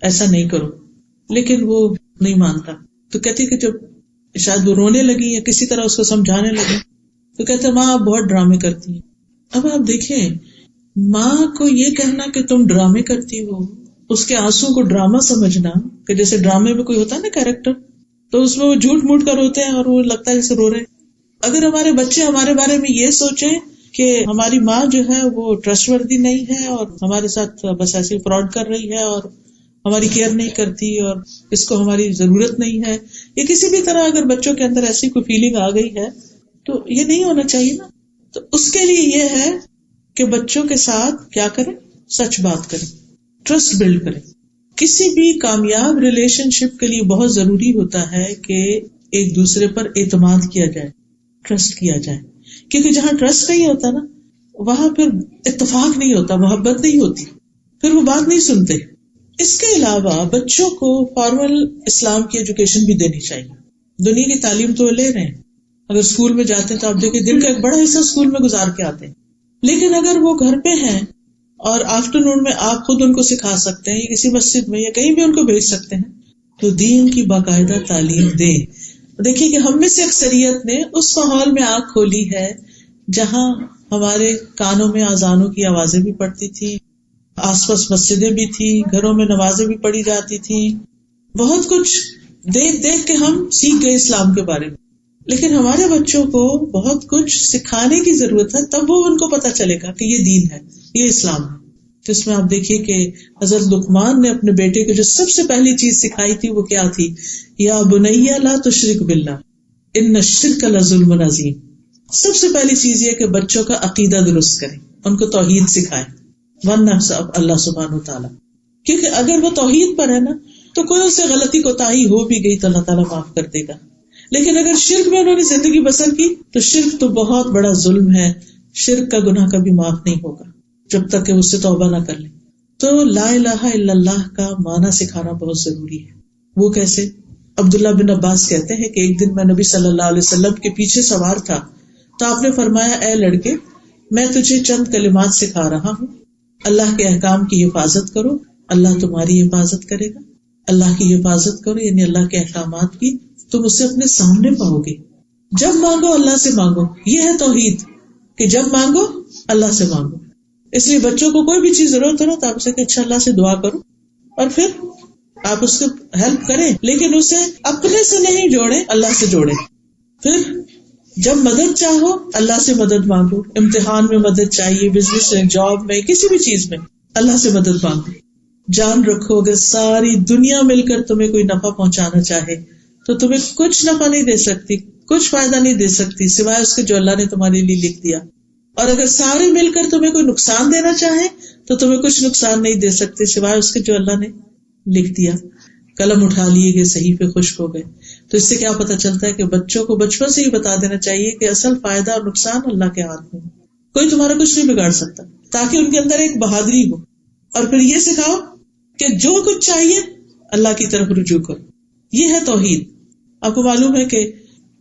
ایسا نہیں کرو، لیکن وہ نہیں مانتا. تو کہتی کہ جب شاید وہ رونے لگی یا کسی طرح اس کو سمجھانے لگی تو کہتے ماں آپ بہت ڈرامے کرتی ہیں. اب آپ دیکھیں، ماں کو یہ کہنا کہ تم ڈرامے کرتی ہو، اس کے آنسو کو ڈرامہ سمجھنا، کہ جیسے ڈرامے میں کوئی ہوتا ہے نا کیریکٹر، تو اس میں وہ جھوٹ موٹ کر روتے ہیں اور وہ لگتا ہے جیسے رو رہے ہیں. اگر ہمارے بچے ہمارے بارے میں یہ سوچیں کہ ہماری ماں جو ہے وہ ٹرسٹ وردی نہیں ہے اور ہمارے ساتھ بس ایسی فراڈ کر رہی ہے اور ہماری کیئر نہیں کرتی اور اس کو ہماری ضرورت نہیں ہے، یا کسی بھی طرح اگر بچوں کے اندر ایسی کوئی فیلنگ آ گئی ہے تو یہ نہیں ہونا چاہیے نا. تو اس کے لیے یہ ہے کہ بچوں کے ساتھ کیا کریں، سچ بات کریں، ٹرسٹ بلڈ کریں. کسی بھی کامیاب ریلیشن شپ کے لیے بہت ضروری ہوتا ہے کہ ایک دوسرے پر اعتماد کیا جائے، ٹرسٹ کیا جائے. کیونکہ جہاں ٹرسٹ نہیں ہوتا نا وہاں پھر اتفاق نہیں ہوتا، محبت نہیں ہوتی، پھر وہ بات نہیں سنتے. اس کے علاوہ بچوں کو فارمل اسلام کی ایجوکیشن بھی دینی چاہیے. دنیا کی تعلیم تو لے رہے ہیں، اگر اسکول میں جاتے ہیں تو آپ دیکھیں دن کا ایک بڑا حصہ اسکول میں گزار کے آتے ہیں. لیکن اگر وہ گھر پہ ہیں اور آفٹر نون میں آپ خود ان کو سکھا سکتے ہیں یا کسی مسجد میں یا کہیں بھی ان کو بھیج سکتے ہیں تو دین کی باقاعدہ تعلیم دیں. دیکھیے کہ ہم میں سے اکثریت نے اس ماحول میں آنکھ کھولی ہے جہاں ہمارے کانوں میں اذانوں کی آوازیں بھی پڑتی تھی، آس پاس مسجدیں بھی تھی، گھروں میں نمازیں بھی پڑھی جاتی تھی. بہت کچھ دیکھ دیکھ کے ہم سیکھ گئے اسلام کے بارے میں. لیکن ہمارے بچوں کو بہت کچھ سکھانے کی ضرورت ہے، تب وہ ان کو پتہ چلے گا کہ یہ دین ہے، یہ اسلام ہے. تو اس میں آپ دیکھیے کہ حضرت لقمان نے اپنے بیٹے کو جو سب سے پہلی چیز سکھائی تھی وہ کیا تھی؟ یا بنی لا تشرک باللہ ان الشرک لظلم عظیم. سب سے پہلی چیز یہ کہ بچوں کا عقیدہ درست کریں، ان کو توحید سکھائیں، ورنہ اللہ سبحانہ وتعالیٰ. کیونکہ اگر وہ توحید پر ہے نا تو کوئی اس سے غلطی کوتاہی ہو بھی گئی تو اللہ تعالیٰ معاف کر دے گا. لیکن اگر شرک میں انہوں نے زندگی بسر کی تو شرک تو بہت بڑا ظلم ہے، شرک کا گناہ کبھی معاف نہیں ہوگا جب تک کہ اس سے توبہ نہ کر لیں. تو لا الہ الا اللہ کا معنی سکھانا بہت ضروری ہے. وہ کیسے؟ عبداللہ بن عباس کہتے ہیں کہ ایک دن میں نبی صلی اللہ علیہ وسلم کے پیچھے سوار تھا تو آپ نے فرمایا اے لڑکے میں تجھے چند کلمات سکھا رہا ہوں، اللہ کے احکام کی حفاظت کرو، اللہ تمہاری حفاظت کرے گا. اللہ کی حفاظت کرو یعنی اللہ کے احکامات کی، تم اسے اپنے سامنے پاؤ گے. جب مانگو اللہ سے مانگو، یہ ہے توحید کہ جب مانگو اللہ سے مانگو. اس لیے بچوں کو کوئی بھی چیز ضرورت ہو نا تو آپ اسے کہ اچھا اللہ سے دعا کرو اور پھر آپ اس کو ہیلپ کریں، لیکن اسے اپنے سے نہیں جوڑیں، اللہ سے جوڑیں. پھر جب مدد چاہو اللہ سے مدد مانگو، امتحان میں مدد چاہیے، بزنس میں، جاب میں، کسی بھی چیز میں اللہ سے مدد مانگو. جان رکھو اگر ساری دنیا مل کر تمہیں کوئی نفع پہنچانا چاہے تو تمہیں کچھ نفع نہیں دے سکتی، کچھ فائدہ نہیں دے سکتی سوائے اس کے جو اللہ نے تمہارے لیے لکھ دیا. اور اگر سارے مل کر تمہیں کوئی نقصان دینا چاہے تو تمہیں کچھ نقصان نہیں دے سکتے سوائے اس کے جو اللہ نے لکھ دیا. قلم اٹھا لیے گئے، صحیفے خشک ہو گئے. تو اس سے کیا پتہ چلتا ہے کہ بچوں کو بچپن سے ہی بتا دینا چاہیے کہ اصل فائدہ اور نقصان اللہ کے ہاتھ میں، کوئی تمہارا کچھ نہیں بگاڑ سکتا، تاکہ ان کے اندر ایک بہادری ہو. اور پھر یہ سکھاؤ کہ جو کچھ چاہیے اللہ کی طرف رجوع کرو. یہ ہے توحید. آپ کو معلوم ہے کہ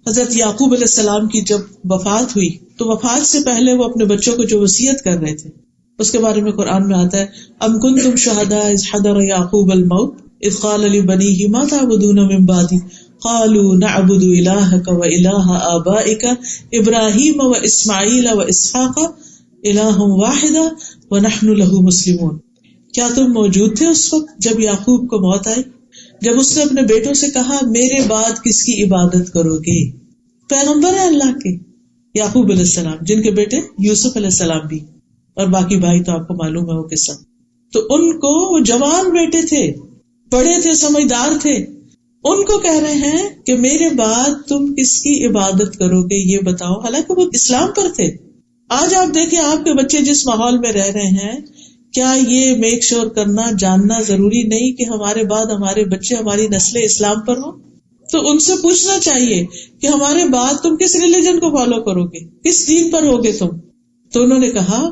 حضرت یعقوب علیہ السلام کی جب وفات ہوئی تو وفات سے پہلے وہ اپنے بچوں کو جو وصیت کر رہے تھے اس کے بارے میں قرآن میں آتا ہے ام کنتم شہداء اذ حضر یعقوب الموت اذ قال لبنیہ ما تعبدون من بعدی قالوا نعبد الہک و الہ آبائک ابراہیم و اسماعیل و اسحاق الہ واحدا ونحن لہ مسلمون. کیا تم موجود تھے اس وقت جب یعقوب کو موت آئی، جب اس نے اپنے بیٹوں سے کہا میرے بعد کس کی عبادت کرو گے؟ پیغمبر ہے اللہ کے یعقوب علیہ السلام، جن کے بیٹے یوسف علیہ السلام بھی، اور باقی بھائی تو آپ کو معلوم ہے وہ قصہ. تو ان کو وہ جوان بیٹے تھے، بڑے تھے، سمجھدار تھے، ان کو کہہ رہے ہیں کہ میرے بعد تم کس کی عبادت کرو گے یہ بتاؤ، حالانکہ وہ اسلام پر تھے. آج آپ دیکھیں آپ کے بچے جس ماحول میں رہ رہے ہیں، کیا یہ میک شور کرنا جاننا ضروری نہیں کہ ہمارے بعد ہمارے بچے، ہماری نسلیں اسلام پر ہوں؟ تو ان سے پوچھنا چاہیے کہ ہمارے بعد تم کس ریلیجن کو فالو کرو گے، کس دین پر ہوگے تم؟ تو انہوں نے کہا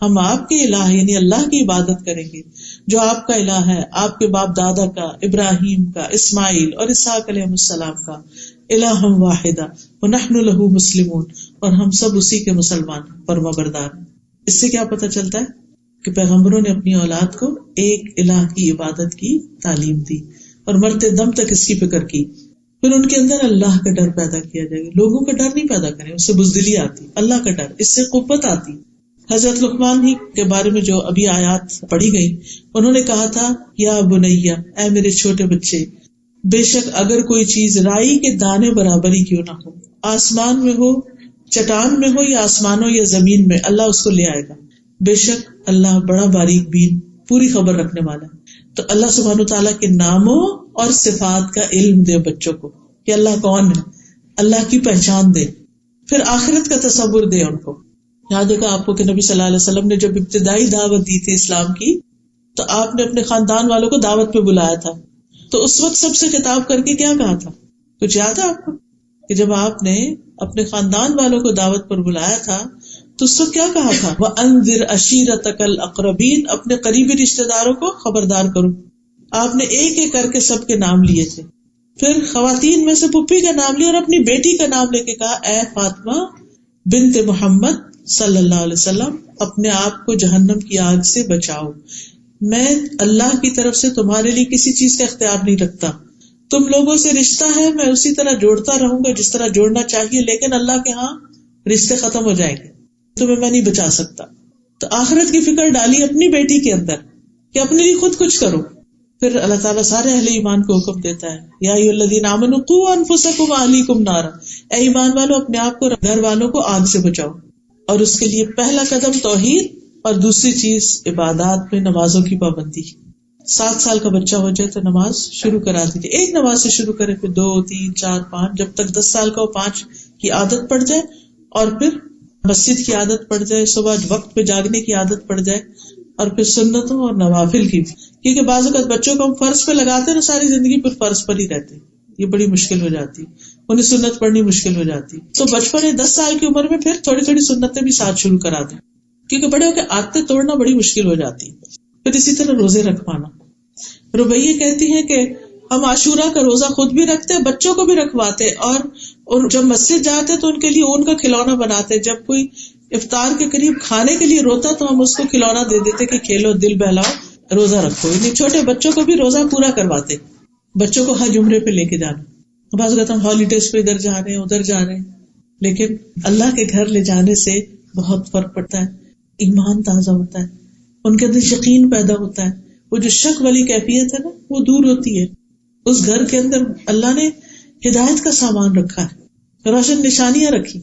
ہم آپ کے الہ یعنی اللہ کی عبادت کریں گے جو آپ کا الہ ہے، آپ کے باپ دادا کا، ابراہیم کا، اسماعیل اور اسحاق علیہ السلام کا، الہ واحدہ ونحن لہ مسلمون، اور ہم سب اسی کے مسلمان فرما بردار ہیں. اس سے کیا پتہ چلتا ہے کہ پیغمبروں نے اپنی اولاد کو ایک الہ کی عبادت کی تعلیم دی اور مرتے دم تک اس کی فکر کی. پھر ان کے اندر اللہ کا ڈر پیدا کیا جائے گا. لوگوں کا ڈر نہیں پیدا کریں، اس سے بزدلی آتی، اللہ کا ڈر، اس سے قوت آتی. حضرت لقمان ہی کے بارے میں جو ابھی آیات پڑھی گئی، انہوں نے کہا تھا یا بنیا، اے میرے چھوٹے بچے، بے شک اگر کوئی چیز رائی کے دانے برابر ہی کیوں نہ ہو، آسمان میں ہو، چٹان میں ہو، یا آسمانوں یا زمین میں، اللہ اس کو لے آئے گا. بے شک اللہ بڑا باریک بین، پوری خبر رکھنے والا ہے. تو اللہ سبحانہ تعالیٰ کے ناموں اور صفات کا علم دے بچوں کو کہ اللہ کون ہے، اللہ کی پہچان دے، پھر آخرت کا تصور دے ان کو. یاد ہوگا آپ کو کہ نبی صلی اللہ علیہ وسلم نے جب ابتدائی دعوت دی تھی اسلام کی، تو آپ نے اپنے خاندان والوں کو دعوت پہ بلایا تھا. تو اس وقت سب سے خطاب کر کے کیا کہا تھا؟ کچھ یاد ہے آپ کو کہ جب آپ نے اپنے خاندان والوں کو دعوت پر بلایا تھا تو اس وقت کیا کہا تھا؟ وَأَنذِرْ عَشِيرَتَكَ الْأَقْرَبِينَ، اپنے قریبی رشتہ داروں کو خبردار کرو. آپ نے ایک ایک کر کے سب کے نام لیے تھے. پھر خواتین میں سے پھپھی کا نام لیا اور اپنی بیٹی کا نام لے کے کہا اے فاطمہ بنت محمد صلی اللہ علیہ وسلم، اپنے آپ کو جہنم کی آگ سے بچاؤ. میں اللہ کی طرف سے تمہارے لیے کسی چیز کا اختیار نہیں رکھتا. تم لوگوں سے رشتہ ہے، میں اسی طرح جوڑتا رہوں گا جس طرح جوڑنا چاہیے، لیکن اللہ کے ہاں رشتے ختم ہو جائیں گے، تمہیں میں نہیں بچا سکتا. تو آخرت کی فکر ڈالی اپنی بیٹی کے اندر کہ اپنے لیے خود کچھ کرو. پھر اللہ تعالیٰ سارے اہل ایمان کو حکم دیتا ہے یا ایھا الذین آمنوا قوا انفسکم واہلیکم نارا، اے ایمان والو اپنے آپ کو، گھر والوں کو آگ سے بچاؤ. اور اس کے لیے پہلا قدم توحید اور دوسری چیز عبادات میں نمازوں کی پابندی. 7 سال کا بچہ ہو جائے تو نماز شروع کرا دیجیے، ایک نماز سے شروع کرے، پھر 2 3 4 5، جب تک 10 سال کا ہو 5 کی عادت پڑ جائے، اور پھر مسجد کی عادت پڑ جائے، صبح وقت پہ جاگنے کی عادت پڑ جائے، اور پھر سنتوں اور نوافل کی. کیونکہ بعض اوقات بچوں کو ہم فرض پہ لگاتے ہیں نا، ساری زندگی پھر فرض پر ہی رہتے ہیں، یہ بڑی مشکل ہو جاتی، انہیں سنت پڑھنی مشکل ہو جاتی. تو بچپن میں 10 سال کی عمر میں پھر تھوڑی تھوڑی سنتیں بھی ساتھ شروع کرا دیں، کیونکہ بڑے ہو کے عادتیں توڑنا بڑی مشکل ہو جاتی. پھر اسی طرح روزے رکھوانا. ربیہ کہتی ہیں کہ ہم عاشورہ کا روزہ خود بھی رکھتے، بچوں کو بھی رکھواتے، اور جب مسجد جاتے تو ان کے لیے اون کا کھلونا بناتے. جب کوئی افطار کے قریب کھانے کے لیے روتا تو ہم اس کو کھلونا دے دیتے کہ کھیلو، دل بہلاؤ، روزہ رکھو. یعنی چھوٹے بچوں کو بھی روزہ پورا کرواتے. بچوں کو حج عمرے پہ لے کے جانا. بعض اوقات ہم ہالیڈیز پہ ادھر جا رہے ہیں ادھر جا رہے ہیں، لیکن اللہ کے گھر لے جانے سے بہت فرق پڑتا ہے. ایمان تازہ ہوتا ہے، ان کے اندر یقین پیدا ہوتا ہے، وہ جو شک والی کیفیت ہے نا وہ دور ہوتی ہے. اس گھر کے اندر اللہ نے ہدایت کا سامان رکھا ہے، روشن نشانیاں رکھی.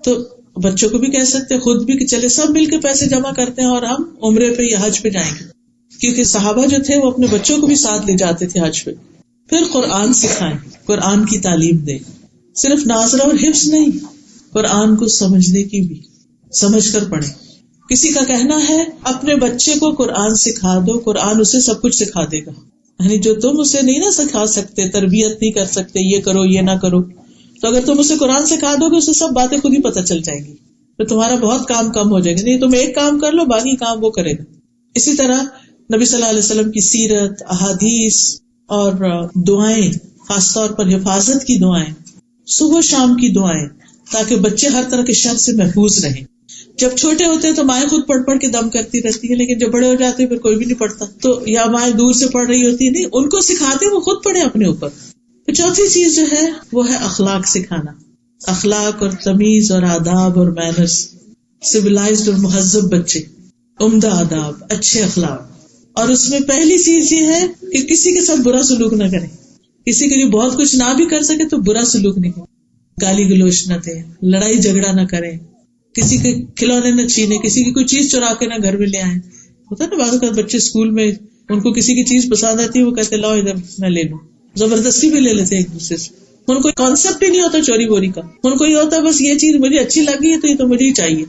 تو بچوں کو بھی کہہ سکتے، خود بھی کہ چلے سب مل کے پیسے جمع کرتے ہیں اور ہم عمرے پہ یا حج پہ جائیں گے. کیونکہ صحابہ جو تھے وہ اپنے بچوں کو بھی ساتھ لے جاتے تھے حج پہ. پھر قرآن سکھائیں، قرآن کی تعلیم دیں، صرف ناظرہ اور حفظ نہیں، قرآن کو سمجھنے کی بھی، سمجھ کر پڑھیں. کسی کا کہنا ہے اپنے بچے کو قرآن سکھا دو، قرآن اسے سب کچھ سکھا دے گا. یعنی جو تم اسے نہیں نہ سکھا سکتے، تربیت نہیں کر سکتے، یہ کرو یہ نہ کرو، تو اگر تم اسے قرآن سکھا دو گے اسے سب باتیں خود ہی پتہ چل جائیں گی، تو تمہارا بہت کام کم ہو جائے گا. نہیں تم ایک کام کر لو، باقی کام وہ کرے گا. اسی طرح نبی صلی اللہ علیہ وسلم کی سیرت، احادیث اور دعائیں، خاص طور پر حفاظت کی دعائیں، صبح شام کی دعائیں، تاکہ بچے ہر طرح کے شر سے محفوظ رہیں. جب چھوٹے ہوتے ہیں تو مائیں خود پڑھ پڑھ کے دم کرتی رہتی ہیں، لیکن جب بڑے ہو جاتے ہیں پھر کوئی بھی نہیں پڑھتا، تو یا مائیں دور سے پڑھ رہی ہوتی، نہیں، ان کو سکھاتے وہ خود پڑھے اپنے اوپر. تو چوتھی چیز جو ہے وہ ہے اخلاق سکھانا، اخلاق اور تمیز اور آداب اور مینرز، سویلائزڈ اور مہذب بچے، عمدہ آداب، اچھے اخلاق. اور اس میں پہلی چیز یہ ہے کہ کسی کے ساتھ برا سلوک نہ کریں، کسی کے لیے بہت کچھ نہ بھی کر سکے تو برا سلوک نہیں کریں، گالی گلوچ نہ دیں، لڑائی جھگڑا نہ کریں، کسی کے کھلونے نہ چھینے، کسی کی کوئی چیز چرا کے نہ گھر میں لے آئیں. ہوتا ہے نا بعض اوقات بچے اسکول میں ان کو کسی کی چیز پسند آتی ہے، وہ کہتے لاؤ ادھر میں لے لوں، زبردستی بھی لے لیتے ایک دوسرے سے. ان کو کانسیپٹ ہی نہیں ہوتا چوری بوری کا، ان کو یہ ہوتا بس یہ چیز مجھے اچھی لگی ہے تو یہ تو مجھے ہی چاہیے.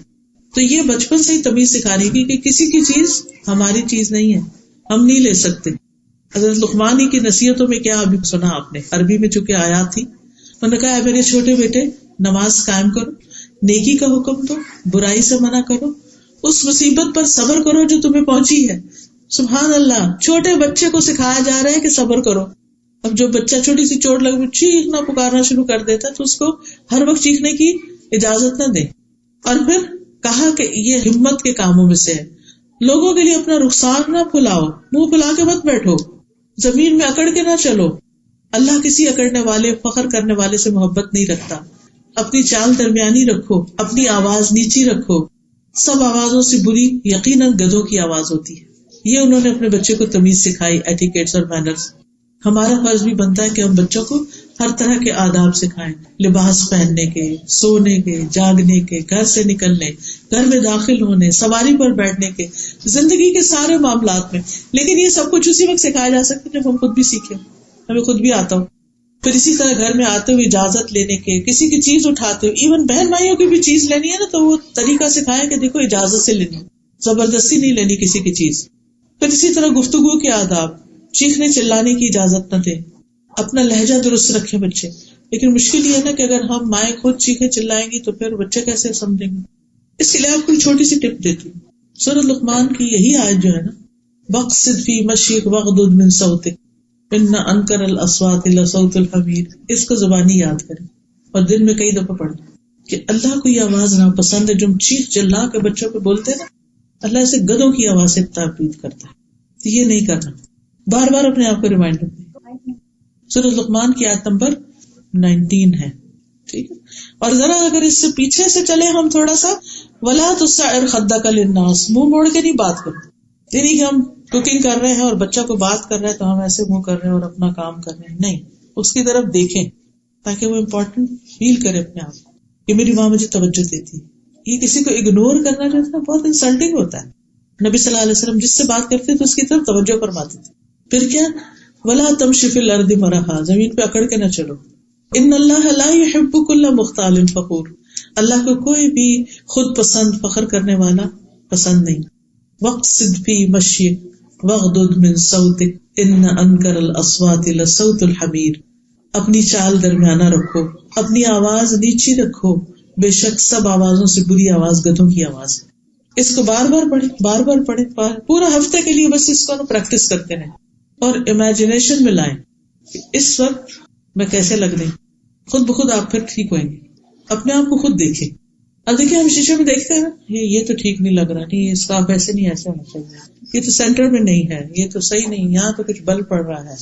تو یہ بچپن سے ہی تمیز سکھانے کی کہ کسی کی چیز ہماری چیز نہیں ہے، ہم نہیں لے سکتے. حضرت لقمان ہی کی نصیحتوں میں کیا ابھی سنا آپ نے، عربی میں چونکہ آیات تھی، انہوں نے کہا اے میرے چھوٹے بیٹے نماز قائم کرو، نیکی کا حکم دو، برائی سے منع کرو، اس مصیبت پر صبر کرو جو تمہیں پہنچی ہے. سبحان اللہ، چھوٹے بچے کو سکھایا جا رہا ہے کہ صبر کرو. اب جو بچہ چھوٹی سی چوٹ لگ چیخنا پکارنا شروع کر دیتا تو اس کو ہر وقت چیخنے کی اجازت نہ دیں. اور پھر کہا کہ یہ ہمت کے کاموں میں سے ہے، لوگوں کے لیے اپنا رخسار نہ پھلاؤ، منہ پھلا کے مت بیٹھو، زمین میں اکڑ کے نہ چلو. اللہ کسی اکڑنے والے فخر کرنے والے سے محبت نہیں رکھتا. اپنی چال درمیانی رکھو، اپنی آواز نیچی رکھو، سب آوازوں سے بری یقیناً گدھوں کی آواز ہوتی ہے. یہ انہوں نے اپنے بچے کو تمیز سکھائی، ایٹیکیٹس اور مینرز. ہمارا فرض بھی بنتا ہے کہ ہم بچوں کو ہر طرح کے آداب سکھائیں، لباس پہننے کے، سونے کے، جاگنے کے، گھر سے نکلنے، گھر میں داخل ہونے، سواری پر بیٹھنے کے، زندگی کے سارے معاملات میں. لیکن یہ سب کچھ اسی وقت سکھایا جا سکتا ہے جب ہم خود بھی سیکھیں، ہمیں خود بھی آتا ہو. پھر اسی طرح گھر میں آتے ہوئے اجازت لینے کے، کسی کی چیز اٹھاتے ہوئے، ایون بہن بھائیوں کی بھی چیز لینی ہے نا تو وہ طریقہ سکھایا کہ دیکھو اجازت سے لینی، زبردستی نہیں لینی کسی کی چیز. پھر اسی طرح گفتگو کے آداب، چیخنے چلانے کی اجازت نہ دیں، اپنا لہجہ درست رکھیں بچے. لیکن مشکل یہ ہے نا کہ اگر ہم مائیں خود چیخیں چلائیں گی تو پھر بچے کیسے سمجھیں گے. اس کے لیے آپ کو چھوٹی سی ٹپ دیتی ہوں. سورۃ لقمان کی یہی آیت جو ہے نا، وَاقْصِدْ فِي مَشْيِكَ وَاغْضُضْ مِنْ صَوْتِكَ إِنَّ أَنْكَرَ الْأَصْوَاتِ لَصَوْتُ الْحَمِيرِ. اس کو زبانی یاد کریں اور دن میں کئی دفعہ پڑھیں کہ اللہ کو یہ آواز ناپسند ہے جو ہم چیخ چلا کے بچوں پہ بولتے ہیں نا، اللہ اسے گدھوں کی آواز سے تعبیر کرتا ہے. یہ نہیں کرنا، بار بار اپنے آپ کو ریمائنڈ کریں. سورۃ لقمان کی آیت نمبر 19 ہے، ٹھیک ہے. اور ذرا اگر اس سے پیچھے سے چلے ہم تھوڑا سا، وَلَا تُسَعِّرْ خَدَّكَ لِلنَّاسِ، منہ موڑ کے نہیں بات کرو. یعنی کہ ہم کوکنگ کر رہے ہیں اور بچہ کو بات کر رہا ہے تو ہم ایسے منہ کر رہے ہیں اور اپنا کام کر رہے ہیں، نہیں، اس کی طرف دیکھیں تاکہ وہ امپورٹنٹ فیل کرے اپنے آپ کو کہ میری ماں مجھے توجہ دیتی. یہ کسی کو اگنور کرنا جو ہے نا بہت انسلٹنگ ہوتا ہے. نبی صلی اللہ علیہ وسلم جس سے بات کرتے تو اس کی طرف توجہ فرماتے تھے. پھر کیا، وَلَا تَمْشِ فِي الْأَرْضِ مَرَحًا، زمین پہ اکڑ کے نہ چلو. إِنَّ اللَّهَ لَا يُحِبُّ كُلَّ مُخْتَالٍ فَخُورٍ، اللہ کو کوئی بھی خود پسند فخر کرنے والا پسند نہیں. وَاقْصِدْ فِي مَشْيِكَ وَاغْضُضْ مِنْ صَوْتِكَ إِنَّ أَنْكَرَ الْأَصْوَاتِ لَصَوْتُ الْحَمِيرِ. اپنی چال درمیانہ رکھو، اپنی آواز نیچی رکھو، بے شک سب آوازوں سے بری آواز گدھوں کی آواز ہے. اس کو بار بار پڑھیں، بار بار پڑھیں، پورا ہفتے کے لیے بس اس کو پریکٹس کرتے رہیں اور امیجنیشن میں لائیں کہ اس وقت میں کیسے لگ رہی. خود بخود آپ پھر ٹھیک ہوئیں گے. اپنے آپ کو خود دیکھیں. اب دیکھیں ہم شیشے میں دیکھتے ہیں نا، یہ تو ٹھیک نہیں لگ رہا، نہیں اس کا ایسے نہیں، ایسے ہونا چاہیے، یہ تو سینٹر میں نہیں ہے، یہ تو صحیح نہیں، یہاں تو کچھ بل پڑ رہا ہے،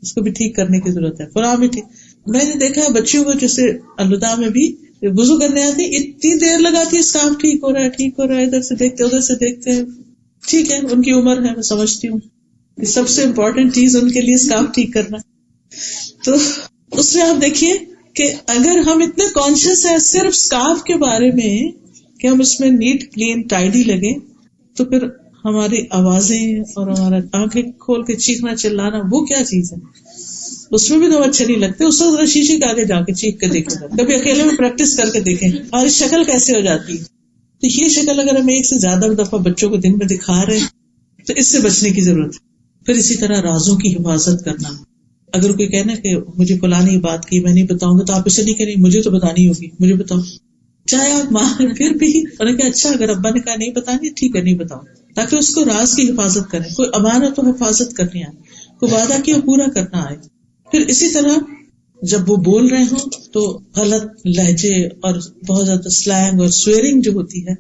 اس کو بھی ٹھیک کرنے کی ضرورت ہے، فلاں بھی ٹھیک. میں نے دیکھا ہے بچیوں کو جیسے الوداع میں بھی وضو کرنے آتی اتنی دیر لگاتی ہے اسکارف ٹھیک ہو رہا ہے، ٹھیک ہو رہا ہے، ادھر سے دیکھتے ادھر سے دیکھتے ہیں. ٹھیک ہے ان کی عمر ہے، میں سمجھتی ہوں کہ سب سے امپورٹنٹ چیز ان کے لیے اسکارف ٹھیک کرنا. تو اس میں آپ دیکھیے کہ اگر ہم اتنے کانشیس ہیں صرف اسکارف کے بارے میں کہ ہم اس میں نیٹ کلین ٹائڈی لگے، تو پھر ہماری آوازیں اور ہمارا آنکھیں کھول کے چیخنا چلانا وہ کیا چیز ہے. اس میں بھی تو اچھے نہیں لگتے. اس وقت شیشے کے آگے جا کے چیخ کے دیکھیں، کبھی اکیلے میں پریکٹس کر کے دیکھیں اور شکل کیسے ہو جاتی ہے. تو یہ شکل اگر ہم ایک سے زیادہ دفعہ بچوں کو دن میں دکھا رہے ہیں تو اس سے بچنے کی ضرورت ہے. پھر اسی طرح رازوں کی حفاظت کرنا. اگر کوئی کہنا کہ مجھے فلاں نے یہ بات کی میں نہیں بتاؤں گا، تو آپ اسے نہیں کہیں مجھے تو بتانی ہوگی، مجھے بتاؤ. چاہے آپ ماں پھر بھی انہوں نے کہا اچھا اگر ابا نے کہا نہیں بتانی ٹھیک ہے نہیں بتاؤ، تاکہ اس کو راز کی حفاظت کریں. کوئی امانت تو حفاظت کرنی آئے، کوئی وعدہ کیا پورا کرنا آئے. پھر اسی طرح جب وہ بول رہے ہوں تو غلط لہجے اور بہت زیادہ سلینگ اور سویرنگ جو ہوتی ہے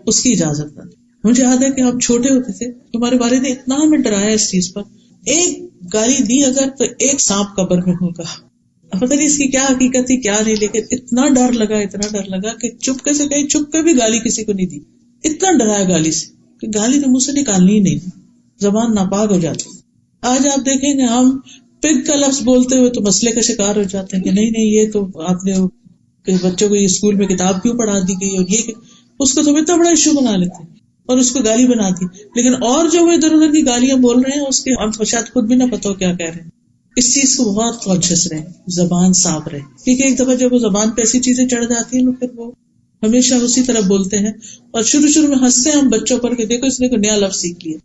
اس کی اجازت نہ دے. مجھے یاد ہے کہ ہم چھوٹے ہوتے تھے تو ہمارے والد نے اتنا ہمیں ڈرایا اس چیز پر, ایک گالی دی اگر تو ایک سانپ قبر میں ہوگا. پتہ نہیں اس کی کیا حقیقت تھی کیا نہیں, لیکن اتنا ڈر لگا کہ چپکے سے کہیں چھپ کے بھی گالی کسی کو نہیں دی. اتنا ڈرایا گالی سے کہ گالی تو منہ سے نکالنی ہی نہیں, زبان ناپاک ہو جاتی. آج آپ دیکھیں گے ہم پگ کا لفظ بولتے ہوئے تو مسئلے کا شکار ہو جاتے ہیں کہ نہیں یہ تو آپ نے بچوں کو اسکول میں کتاب کیوں پڑھا دی گئی, اور یہ اس کو تو اتنا بڑا ایشو بنا لیتے ہیں اور اس کو گالی بنا دی. لیکن اور جو وہ ادھر ادھر کی گالیاں بول رہے ہیں اس کے ہم شاید خود بھی نہ پتا ہو کیا کہہ رہے ہیں. اس چیز کو بہت کانشیس رہے, زبان صاف رہے, کیونکہ ایک دفعہ جب وہ زبان پہ ایسی چیزیں چڑھ جاتی ہیں پھر وہ ہمیشہ اسی طرح بولتے ہیں. اور شروع میں ہنستے ہیں ہم بچوں پر کہ دیکھو اس نے کوئی نیا لفظ سیکھ لیا,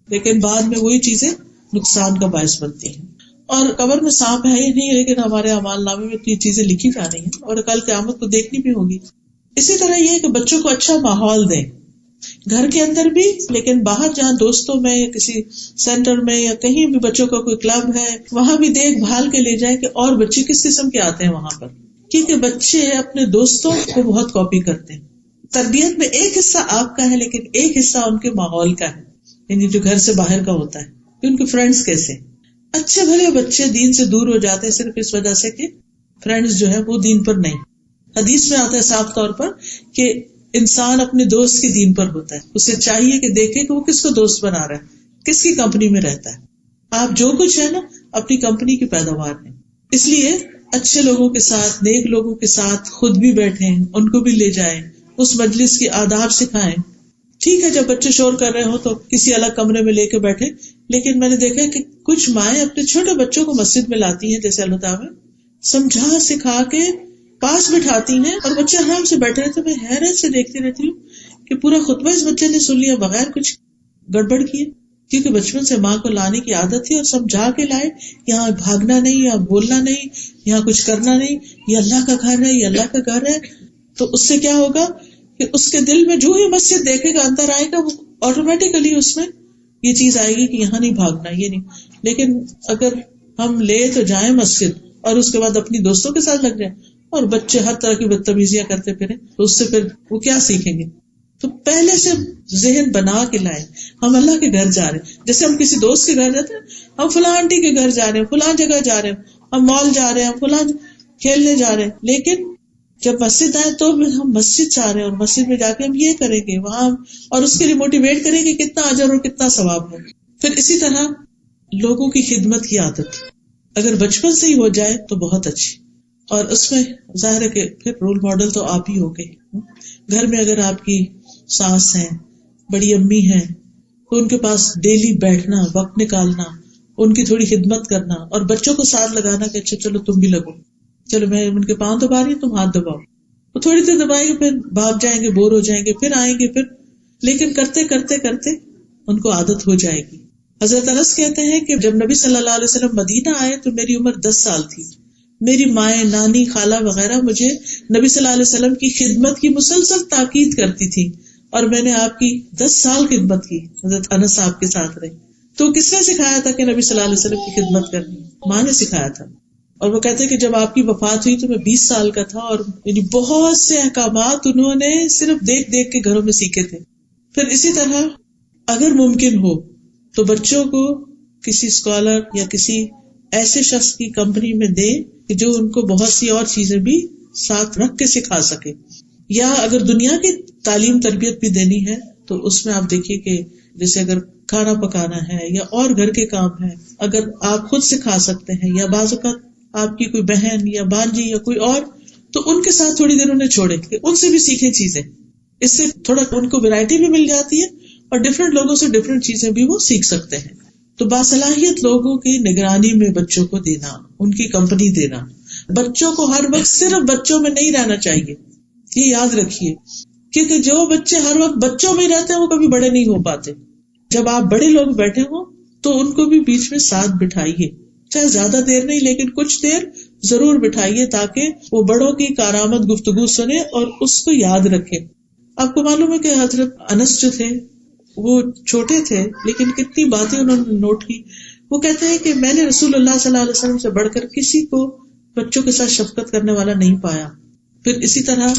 لیکن بعد میں وہی چیزیں نقصان کا باعث بنتی ہیں. اور قبر میں سانپ ہے ہی نہیں, لیکن ہمارے اعمال نامے میں یہ چیزیں لکھی جا رہی ہیں اور کل قیامت کو دیکھنی بھی ہوگی. اسی طرح یہ کہ بچوں کو اچھا ماحول دیں, گھر کے اندر بھی, لیکن باہر جہاں دوستوں میں یا کسی سینٹر میں یا کہیں بھی بچوں کا کوئی کلب ہے وہاں بھی دیکھ بھال کے لے جائیں کہ اور بچے کس قسم کے آتے ہیں وہاں پر, کیونکہ بچے اپنے دوستوں کو بہت کاپی کرتے ہیں. تربیت میں ایک حصہ آپ کا ہے لیکن ایک حصہ ان کے ماحول کا ہے, یعنی جو گھر سے باہر کا ہوتا ہے کہ ان کے فرینڈز کیسے. اچھے بھلے بچے دین سے دور ہو جاتے ہیں صرف اس وجہ سے کہ فرینڈز جو ہے وہ دین پر نہیں. حدیث میں آتا ہے صاف طور پر کہ انسان اپنے دوست کے دین پر ہوتا ہے, اسے چاہیے کہ دیکھے کہ وہ کس کو دوست بنا رہا ہے, کس کی کمپنی میں رہتا ہے. آپ جو کچھ ہے نا اپنی کمپنی کی پیداوار ہے, اس لیے اچھے لوگوں کے ساتھ, نیک لوگوں کے ساتھ خود بھی بیٹھیں, ان کو بھی لے جائیں, اس مجلس کی آداب سکھائیں. ٹھیک ہے جب بچے شور کر رہے ہوں تو کسی الگ کمرے میں لے کے بیٹھے, لیکن میں نے دیکھا کہ کچھ مائیں اپنے چھوٹے بچوں کو مسجد میں لاتی ہیں جیسے اللہ تعالیٰ سمجھا سکھا کے پاس بٹھاتی ہیں اور بچے آرام سے بیٹھے رہتے. میں حیرت سے دیکھتی رہتی ہوں کہ پورا خطبہ اس بچے نے سن لیا بغیر کچھ گڑبڑ کیے, کیونکہ بچپن سے ماں کو لانے کی عادت تھی اور سمجھا کے لائے, یہاں بھاگنا نہیں, یہاں بولنا نہیں, یہاں کچھ کرنا نہیں, یہ اللہ کا گھر ہے, یہ اللہ کا گھر ہے. تو اس سے کیا ہوگا کہ اس کے دل میں جو ہی مسجد دیکھے گا اندر آئے گا, وہ آٹومیٹیکلی اس میں یہ چیز آئے گی کہ یہاں نہیں بھاگنا, یہ نہیں. لیکن اگر ہم لے تو جائیں مسجد اور اس کے بعد اپنی دوستوں کے ساتھ لگ جائیں اور بچے ہر طرح کی بدتمیزیاں کرتے پھریں, تو اس سے پھر وہ کیا سیکھیں گے. تو پہلے سے ذہن بنا کے لائیں ہم اللہ کے گھر جا رہے ہیں, جیسے ہم کسی دوست کے گھر جاتے ہیں, ہم فلاں آنٹی کے گھر جا رہے ہیں, فلاں جگہ جا رہے ہیں, ہم مال جا رہے ہیں, ہم فلاں کھیلنے جا رہے ہیں. لیکن جب مسجد آئے تو ہم مسجد جا رہے ہیں اور مسجد میں جا کے ہم یہ کریں گے وہاں, اور اس کے لیے موٹیویٹ کریں گے کتنا اجر اور کتنا ثواب ہے. پھر اسی طرح لوگوں کی خدمت کی عادت اگر بچپن سے ہی ہو جائے تو بہت اچھی, اور اس میں ظاہر ہے کہ پھر رول ماڈل تو آپ ہی ہو گئے. گھر میں اگر آپ کی ساس ہیں, بڑی امی ہیں, تو ان کے پاس ڈیلی بیٹھنا, وقت نکالنا, ان کی تھوڑی خدمت کرنا اور بچوں کو ساتھ لگانا کہ اچھا چلو تم بھی لگو, چلو میں ان کے پاؤں دبا رہی ہوں تم ہاتھ دباؤ, وہ تھوڑی دیر دبائیں گے پھر بھاگ جائیں گے, بور ہو جائیں گے, پھر آئیں گے, پھر لیکن کرتے کرتے کرتے ان کو عادت ہو جائے گی. حضرت انس کہتے ہیں کہ جب نبی صلی اللہ علیہ وسلم مدینہ آئے تو میری عمر 10 سال تھی. میری مائیں, نانی, خالہ وغیرہ مجھے نبی صلی اللہ علیہ وسلم کی خدمت کی مسلسل تاکید کرتی تھی, اور میں نے آپ کی 10 سال خدمت کی. حضرت انس آپ کے ساتھ رہے. تو کس نے سکھایا تھا کہ نبی صلی اللہ علیہ وسلم کی خدمت کرنی؟ ماں نے سکھایا تھا. اور وہ کہتے ہیں کہ جب آپ کی وفات ہوئی تو میں 20 سال کا تھا, اور یعنی بہت سے احکامات انہوں نے صرف دیکھ دیکھ کے گھروں میں سیکھے تھے. پھر اسی طرح اگر ممکن ہو تو بچوں کو کسی اسکالر یا کسی ایسے شخص کی کمپنی میں دے کہ جو ان کو بہت سی اور چیزیں بھی ساتھ رکھ کے سکھا سکے. یا اگر دنیا کی تعلیم تربیت بھی دینی ہے تو اس میں آپ دیکھیے کہ جیسے اگر کھانا پکانا ہے یا اور گھر کے کام ہے, اگر آپ خود سکھا سکتے ہیں, یا بعض اوقات آپ کی کوئی بہن یا بانجی یا کوئی اور, تو ان کے ساتھ تھوڑی دیر انہیں چھوڑیں کہ ان سے بھی سیکھیں چیزیں. اس سے تھوڑا ان کو ویرائٹی بھی مل جاتی ہے اور ڈفرینٹ لوگوں سے ڈفرینٹ چیزیں بھی وہ سیکھ سکتے ہیں. تو باصلاحیت لوگوں کی نگرانی میں بچوں کو دینا, ان کی کمپنی دینا. بچوں کو ہر وقت صرف بچوں میں نہیں رہنا چاہیے, یہ یاد رکھیے, کیونکہ جو بچے ہر وقت بچوں میں رہتے ہیں وہ کبھی بڑے نہیں ہو پاتے. جب آپ بڑے لوگ بیٹھے ہوں تو ان کو بھی بیچ میں ساتھ بٹھائیے, چاہے زیادہ دیر نہیں لیکن کچھ دیر ضرور بٹھائیے تاکہ وہ بڑوں کی کارآمد گفتگو سنے اور اس کو یاد رکھے. آپ کو معلوم ہے کہ حضرت انس جو تھے وہ چھوٹے تھے لیکن کتنی باتیں انہوں نے نوٹ کی. وہ کہتے ہیں کہ میں نے رسول اللہ صلی اللہ علیہ وسلم سے بڑھ کر کسی کو بچوں کے ساتھ شفقت کرنے والا نہیں پایا. پھر اسی طرح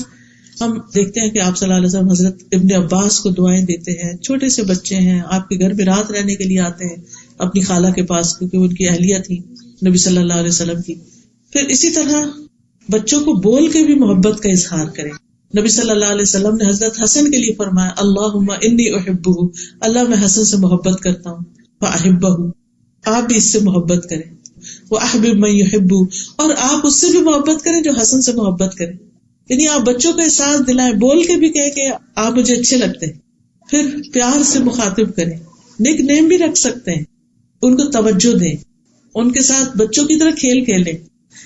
ہم دیکھتے ہیں کہ آپ صلی اللہ علیہ وسلم حضرت ابن عباس کو دعائیں دیتے ہیں. چھوٹے سے بچے ہیں, آپ کے گھر میں رات رہنے کے لیے آتے ہیں اپنی خالہ کے پاس, کیونکہ ان کی اہلیہ تھی نبی صلی اللہ علیہ وسلم کی. پھر اسی طرح بچوں کو بول کے بھی محبت کا اظہار کریں. نبی صلی اللہ علیہ وسلم نے حضرت حسن کے لیے فرمایا اللہم انی احبہ, اللہ میں حسن سے محبت کرتا ہوں, فاحبہ, آپ بھی اس سے محبت کریں, واحبب من یحب, اور آپ اس سے بھی محبت کریں جو حسن سے محبت کریں. یعنی آپ بچوں کو احساس دلائیں, بول کے بھی کہیں کہ آپ مجھے اچھے لگتے ہیں. پھر پیار سے مخاطب کریں, نک نیم بھی رکھ سکتے ہیں, ان کو توجہ دیں, ان کے ساتھ بچوں کی طرح کھیل کھیلیں.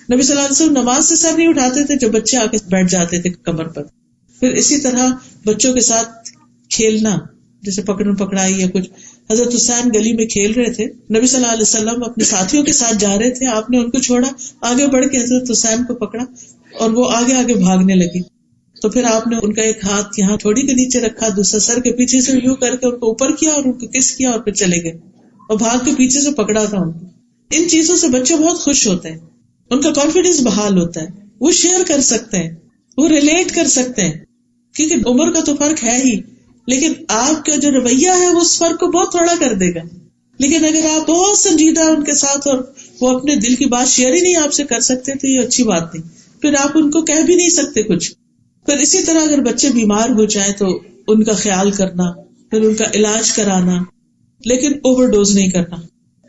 نبی صلی اللہ علیہ وسلم نماز سے سر نہیں اٹھاتے تھے جب بچے آ کے بیٹھ جاتے تھے کمر پر. پھر اسی طرح بچوں کے ساتھ کھیلنا, جیسے پکڑن پکڑائی یا کچھ. حضرت حسین گلی میں کھیل رہے تھے, نبی صلی اللہ علیہ وسلم اپنے ساتھیوں کے ساتھ جا رہے تھے, آپ نے ان کو چھوڑا, آگے بڑھ کے حضرت حسین کو پکڑا اور وہ آگے آگے بھاگنے لگی. تو پھر آپ نے ان کا ایک ہاتھ یہاں تھوڑی کے نیچے رکھا, دوسرا سر کے پیچھے سے یوں کر کے ان کو اوپر کیا اور ان کو کس کیا اور پھر چلے گئے, اور بھاگ کے پیچھے سے پکڑا تھا ان کو. ان چیزوں سے بچے بہت خوش ہوتے ہیں, ان کا کانفیڈینس بحال ہوتا ہے, وہ شیئر کر سکتے ہیں, وہ ریلیٹ کر سکتے ہیں, کیونکہ عمر کا تو فرق ہے ہی, لیکن آپ کا جو رویہ ہے وہ اس فرق کو بہت تھوڑا کر دے گا. لیکن اگر آپ بہت سنجیدہ ان کے ساتھ اور وہ اپنے دل کی بات شیئر ہی نہیں آپ سے کر سکتے تو یہ اچھی بات نہیں, پھر آپ ان کو کہہ بھی نہیں سکتے کچھ. پھر اسی طرح اگر بچے بیمار ہو جائیں تو ان کا خیال کرنا, پھر ان کا علاج کرانا, لیکن اوور ڈوز نہیں کرنا.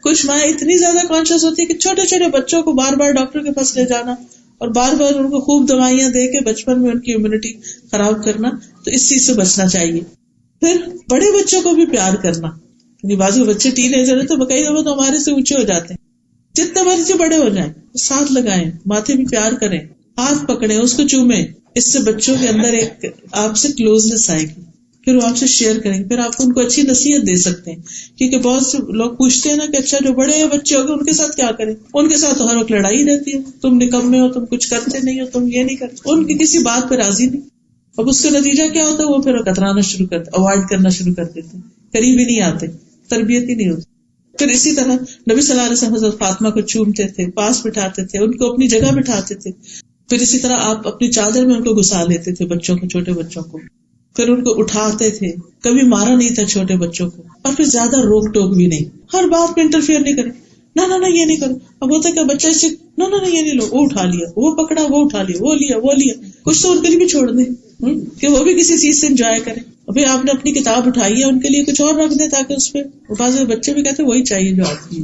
کچھ مائیں اتنی زیادہ کانشیس ہوتی ہے کہ چھوٹے چھوٹے بچوں کو بار بار ڈاکٹر کے پاس لے جانا اور بار بار ان کو خوب دوائیاں دے کے بچپن میں ان کی امیونٹی خراب کرنا, تو اس چیز سے بچنا چاہیے. پھر بڑے بچوں کو بھی پیار کرنا, یعنی بعض بچے ٹین ایجر ہیں تو کئی دفعہ تو ہمارے سے اونچے ہو جاتے ہیں, جتنے مرضی بڑے ہو جائیں ساتھ لگائیں, ماتھے بھی پیار کریں, ہاتھ پکڑیں, اس کو چومیں. اس سے بچوں کے اندر ایک آپ سے کلوزنس آئے گی, پھر وہ آپ سے شیئر کریں گے, پھر آپ ان کو اچھی نصیحت دے سکتے ہیں. کیونکہ بہت سے لوگ پوچھتے ہیں نا کہ اچھا جو بڑے بچے ہو گئے ان کے ساتھ کیا کریں, ان کے ساتھ تو ہر وقت لڑائی رہتی ہے, تم نکمے ہو, تم کچھ کرتے نہیں ہو, تم یہ نہیں کرتے, ان کی کسی بات پہ راضی نہیں. اب اس کا نتیجہ کیا ہوتا ہے, وہ پھر کترانا شروع کرتے, اوائڈ کرنا شروع کر دیتے, قریب ہی نہیں آتے, تربیت ہی نہیں ہوتی. پھر اسی طرح نبی صلی اللہ علیہ وسلم حضرت فاطمہ کو چومتے تھے, پاس بٹھاتے تھے, ان کو اپنی جگہ بٹھاتے تھے. پھر اسی طرح آپ اپنی چادر میں ان کو گھسا لیتے تھے, بچوں کو, چھوٹے بچوں کو, پھر ان کو اٹھاتے تھے, کبھی مارا نہیں تھا چھوٹے بچوں کو, اور پھر زیادہ روک ٹوک بھی نہیں, ہر بات میں انٹرفیئر نہیں کرے, نہ یہ نہیں کرو. اب ہوتا ہے کہ بچہ سے نہ یہ نہیں لو, وہ اٹھا لیا, وہ پکڑا, وہ اٹھا لیا, وہ لیا, کچھ تو ان کے لیے بھی چھوڑ دیں کہ وہ بھی کسی چیز سے انجوائے کریں. ابھی آپ نے اپنی کتاب اٹھائی ہے, ان کے لیے کچھ اور رکھ دیں تاکہ اس پہ, بعض بچے بھی کہتے ہیں وہی چاہیے جو آپ کی.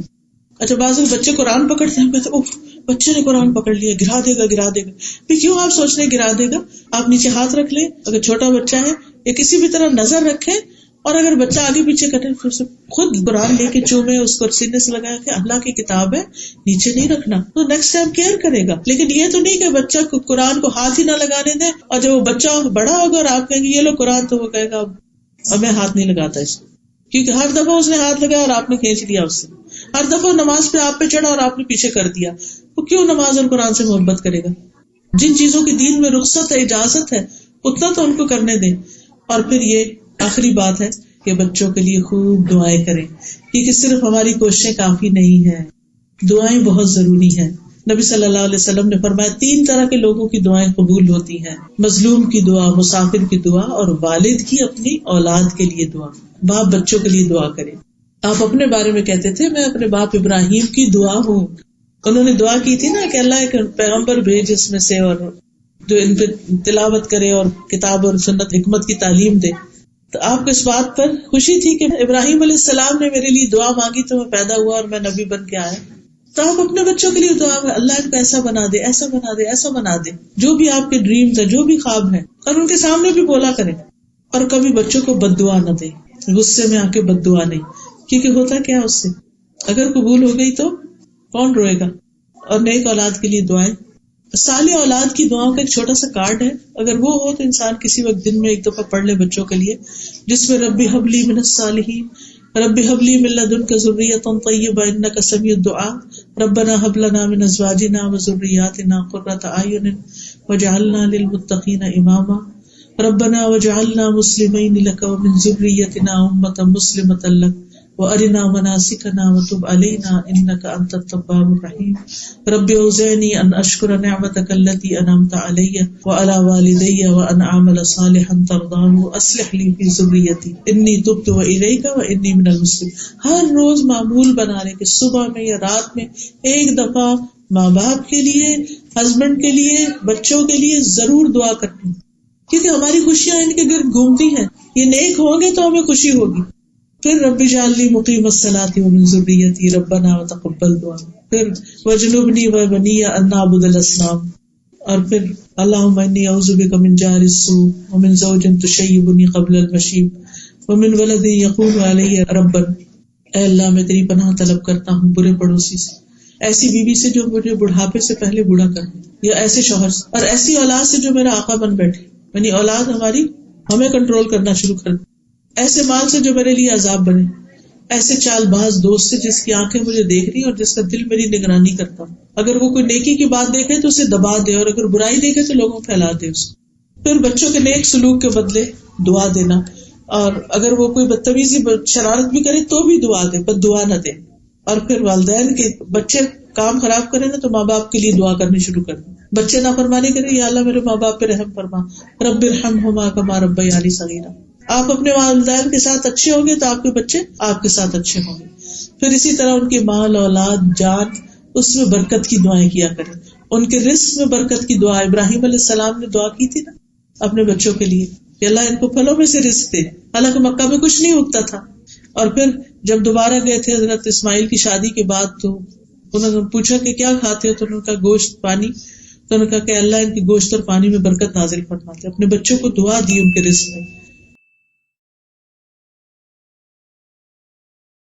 اچھا بعض بچے قرآن پکڑتے ہیں, کہتے اوہ بچے نے قرآن پکڑ لیا, گرا دے گا. پھر کیوں آپ سوچ رہے گرا دے گا؟ آپ نیچے ہاتھ رکھ لیں اگر چھوٹا بچہ ہے, یا کسی بھی طرح نظر رکھیں, اور اگر بچہ آگے پیچھے کرے پھر سے خود قرآن لے کے چومے, اس کو سینے سے لگایا کہ اللہ کی کتاب ہے, نیچے نہیں رکھنا, تو نیکسٹ ٹائم کیئر کرے گا. لیکن یہ تو نہیں کہ بچہ کو قرآن کو ہاتھ ہی نہ لگانے دیں, اور جب وہ بچہ بڑا ہوگا اور آپ کہیں گے یہ لو قرآن, تو وہ کہے گا اب میں ہاتھ نہیں لگاتا اس کو, کیونکہ ہر دفعہ اس نے ہاتھ لگایا اور آپ نے کھینچ لیا اس سے. ہر دفعہ نماز پہ آپ پہ چڑھا اور آپ نے پیچھے کر دیا, وہ کیوں نماز اور قرآن سے محبت کرے گا؟ جن چیزوں کی دین میں رخصت ہے, اجازت ہے, اتنا تو ان کو کرنے دیں. اور پھر یہ آخری بات ہے کہ بچوں کے لیے خوب دعائیں کریں, کیونکہ صرف ہماری کوششیں کافی نہیں ہیں, دعائیں بہت ضروری ہیں. نبی صلی اللہ علیہ وسلم نے فرمایا 3 طرح کے لوگوں کی دعائیں قبول ہوتی ہیں, مظلوم کی دعا, مسافر کی دعا, اور والد کی اپنی اولاد کے لیے دعا. باپ بچوں کے لیے دعا کرے. آپ اپنے بارے میں کہتے تھے میں اپنے باپ ابراہیم کی دعا ہوں. انہوں نے دعا کی تھی نا کہ اللہ ایک پیغمبر بھیج اس میں سے, اور جو ان پہ تلاوت کرے اور کتاب اور سنت حکمت کی تعلیم دے. تو آپ کو اس بات پر خوشی تھی کہ ابراہیم علیہ السلام نے میرے لیے دعا مانگی تو میں پیدا ہوا اور میں نبی بن کے آیا. تو آپ اپنے بچوں کے لیے دعا میں اللہ ان کو ایسا بنا دے, ایسا بنا دے, ایسا بنا دے, جو بھی آپ کے ڈریمز ہیں, جو بھی خواب ہیں, اور ان کے سامنے بھی بولا کریں. اور کبھی بچوں کو بد دعا نہ دیں, غصے میں آ کے بد دعا نہیں, کیونکہ ہوتا کیا اس سے اگر قبول ہو گئی تو کون روئے گا. اور نیک اولاد کے لیے دعائیں, صالح اولاد کی دعاؤں کا ایک چھوٹا سا کارڈ ہے, اگر وہ ہو تو انسان کسی وقت دن میں ایک دفعہ پڑھ لے بچوں کے لیے, جس میں ربی حب لی من الصالحین, ربی حب لی من لدنک ذریۃ طیبہ انک سمیع الدعاء, ربنا حب لنا من ازواجنا وذریاتنا قرۃ اعین واجعلنا للمتقین اماما, ربنا واجعلنا مسلمین لک ومن ذریتنا امۃ مسلمۃ لک وارنا مناسکنا وتب علینا انک انت التواب الرحیم رب اوزعنی ان اشکر نعمتک التی انعمت علی وعلی والدی وان اعمل صالحا ترضاه واصلح لی فی ذریتی انی تبت الیک وانی من المسلمین. ہر روز معمول بنا لے کہ صبح میں یا رات میں ایک دفعہ ماں باپ کے لیے، ہسبینڈ کے لیے، بچوں کے لیے ضرور دعا کرنی، کیونکہ ہماری خوشیاں ان کے گرد گھومتی ہیں. یہ نیک ہوں گے تو ہمیں خوشی ہوگی. پھر رب اجعلنی مقیم الصلاۃ ومن ذریتی ربنا وتقبل دعا. پھر وجنبنی وبنی ان نعبد الاصنام. اور پھر اللہم انی اعوذ بک من جار السوء ومن زوج تشیبنی قبل المشیب ومن ولد یقول علی ربا. اے اللہ میں تیری پناہ طلب کرتا ہوں برے پڑوسی سے، ایسی بیوی سے جو مجھے بڑھاپے سے پہلے بوڑھا کر دے، یا ایسے شوہر سے، اور ایسی اولاد سے جو میرا آقا بن بیٹھے، یعنی اولاد ہماری ہمیں کنٹرول کرنا شروع کر دے، ایسے مال سے جو میرے لیے عذاب بنے، ایسے چال باز دوست سے جس کی آنکھیں مجھے دیکھ رہی اور جس کا دل میری نگرانی کرتا ہوں. اگر وہ کوئی نیکی کی بات دیکھے تو اسے دبا دے، اور اگر برائی دیکھے تو لوگوں پھیلا دے اس کو. پھر بچوں کے نیک سلوک کے بدلے دعا دینا، اور اگر وہ کوئی بدتمیزی شرارت بھی کرے تو بھی دعا دے، بس دعا نہ دے. اور پھر والدین کے بچے کام خراب کرے نا تو ماں باپ کے لیے دعا کرنی شروع کر دیں. بچے نافرمانی کرے، یا اللہ میرے ماں باپ پہ رحم فرما، رب ارحمہما کما ربیانی صغیرا. آپ اپنے والدین کے ساتھ اچھے ہوں گے تو آپ کے بچے آپ کے ساتھ اچھے ہوں گے. پھر اسی طرح ان کے مال، اولاد، جان، اس میں برکت کی دعائیں کیا کریں. ان کے رزق میں برکت کی دعا ابراہیم علیہ السلام نے دعا کی تھی نا اپنے بچوں کے لیے کہ اللہ ان کو پھلوں میں سے رزق دے، حالانکہ مکہ میں کچھ نہیں اگتا تھا. اور پھر جب دوبارہ گئے تھے حضرت اسماعیل کی شادی کے بعد تو انہوں نے پوچھا کہ کیا کھاتے ہو، تو انہوں نے کہا گوشت پانی. تو انہوں نے کہا کہ اللہ ان کے گوشت اور پانی میں برکت نازل فرماتے. اپنے بچوں کو دعا دی ان کے رزق میں.